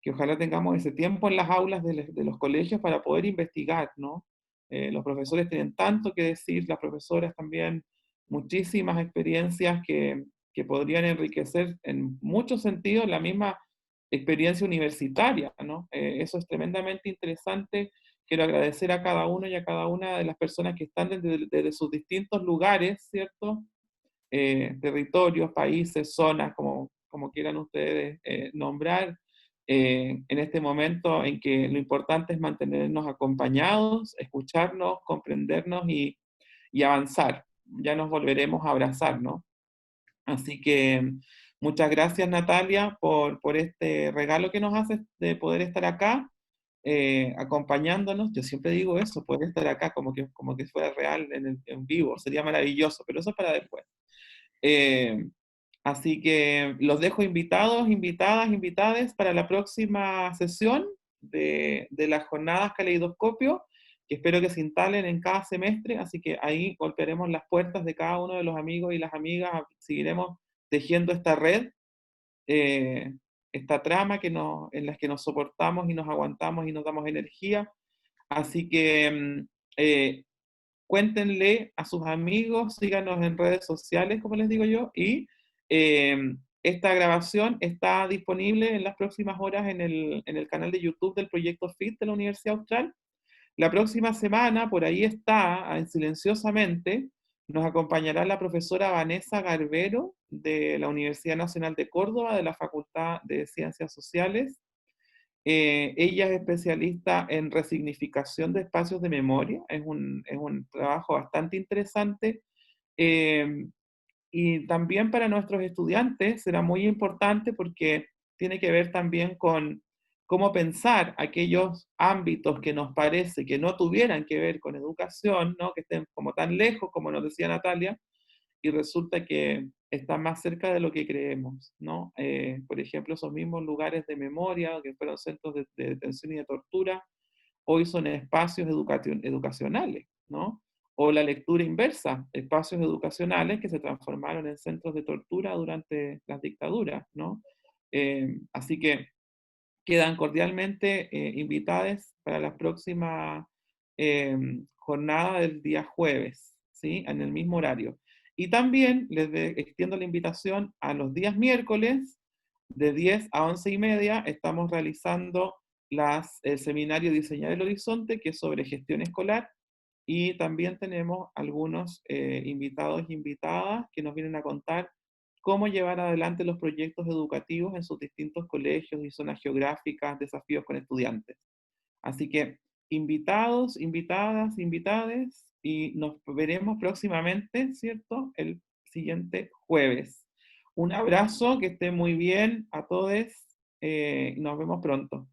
ojalá tengamos ese tiempo en las aulas de los colegios para poder investigar, ¿no? Los profesores tienen tanto que decir, las profesoras también, muchísimas experiencias que podrían enriquecer en muchos sentidos la misma experiencia universitaria, ¿no? Eso es tremendamente interesante. Quiero agradecer a cada uno y a cada una de las personas que están desde sus distintos lugares, ¿cierto? Territorios, países, zonas, como quieran ustedes nombrar, en este momento en que lo importante es mantenernos acompañados, escucharnos, comprendernos y avanzar. Ya nos volveremos a abrazar, ¿no? Así que Muchas gracias, Natalia, por este regalo que nos haces de poder estar acá, acompañándonos. Yo siempre digo eso, poder estar acá como que fuera real en vivo, sería maravilloso, pero eso es para después. Así que los dejo invitados, invitadas, invitades para la próxima sesión de las jornadas Caleidoscopio, que espero que se instalen en cada semestre, así que ahí golpearemos las puertas de cada uno de los amigos y las amigas, seguiremos tejiendo esta red, eh, esta trama en las que nos soportamos y nos aguantamos y nos damos energía. Así que cuéntenle a sus amigos, síganos en redes sociales, como les digo yo, y eh, esta grabación está disponible en las próximas horas en el canal de YouTube del Proyecto FIT de la Universidad Austral. La próxima semana, por ahí está, silenciosamente, nos acompañará la profesora Vanessa Garbero de la Universidad Nacional de Córdoba, de la Facultad de Ciencias Sociales. Ella es especialista en resignificación de espacios de memoria, es un trabajo bastante interesante. Y también para nuestros estudiantes será muy importante porque tiene que ver también con cómo pensar aquellos ámbitos que nos parece que no tuvieran que ver con educación, ¿no? Que estén como tan lejos, como nos decía Natalia, y resulta que están más cerca de lo que creemos, ¿no? Por ejemplo, esos mismos lugares de memoria, que fueron centros de detención y de tortura, hoy son espacios educacionales, ¿no? O la lectura inversa, espacios educacionales que se transformaron en centros de tortura durante las dictaduras, ¿no? Así que quedan cordialmente invitadas para la próxima jornada del día jueves, ¿sí? En el mismo horario. Y también extiendo la invitación a los días miércoles, de 10 a 11:30, estamos realizando el seminario Diseñar el Horizonte, que es sobre gestión escolar, y también tenemos algunos invitados e invitadas que nos vienen a contar cómo llevar adelante los proyectos educativos en sus distintos colegios y zonas geográficas, desafíos con estudiantes. Así que invitados, invitadas, invitades, y nos veremos próximamente, ¿cierto? El siguiente jueves. Un abrazo, que estén muy bien a todos, nos vemos pronto.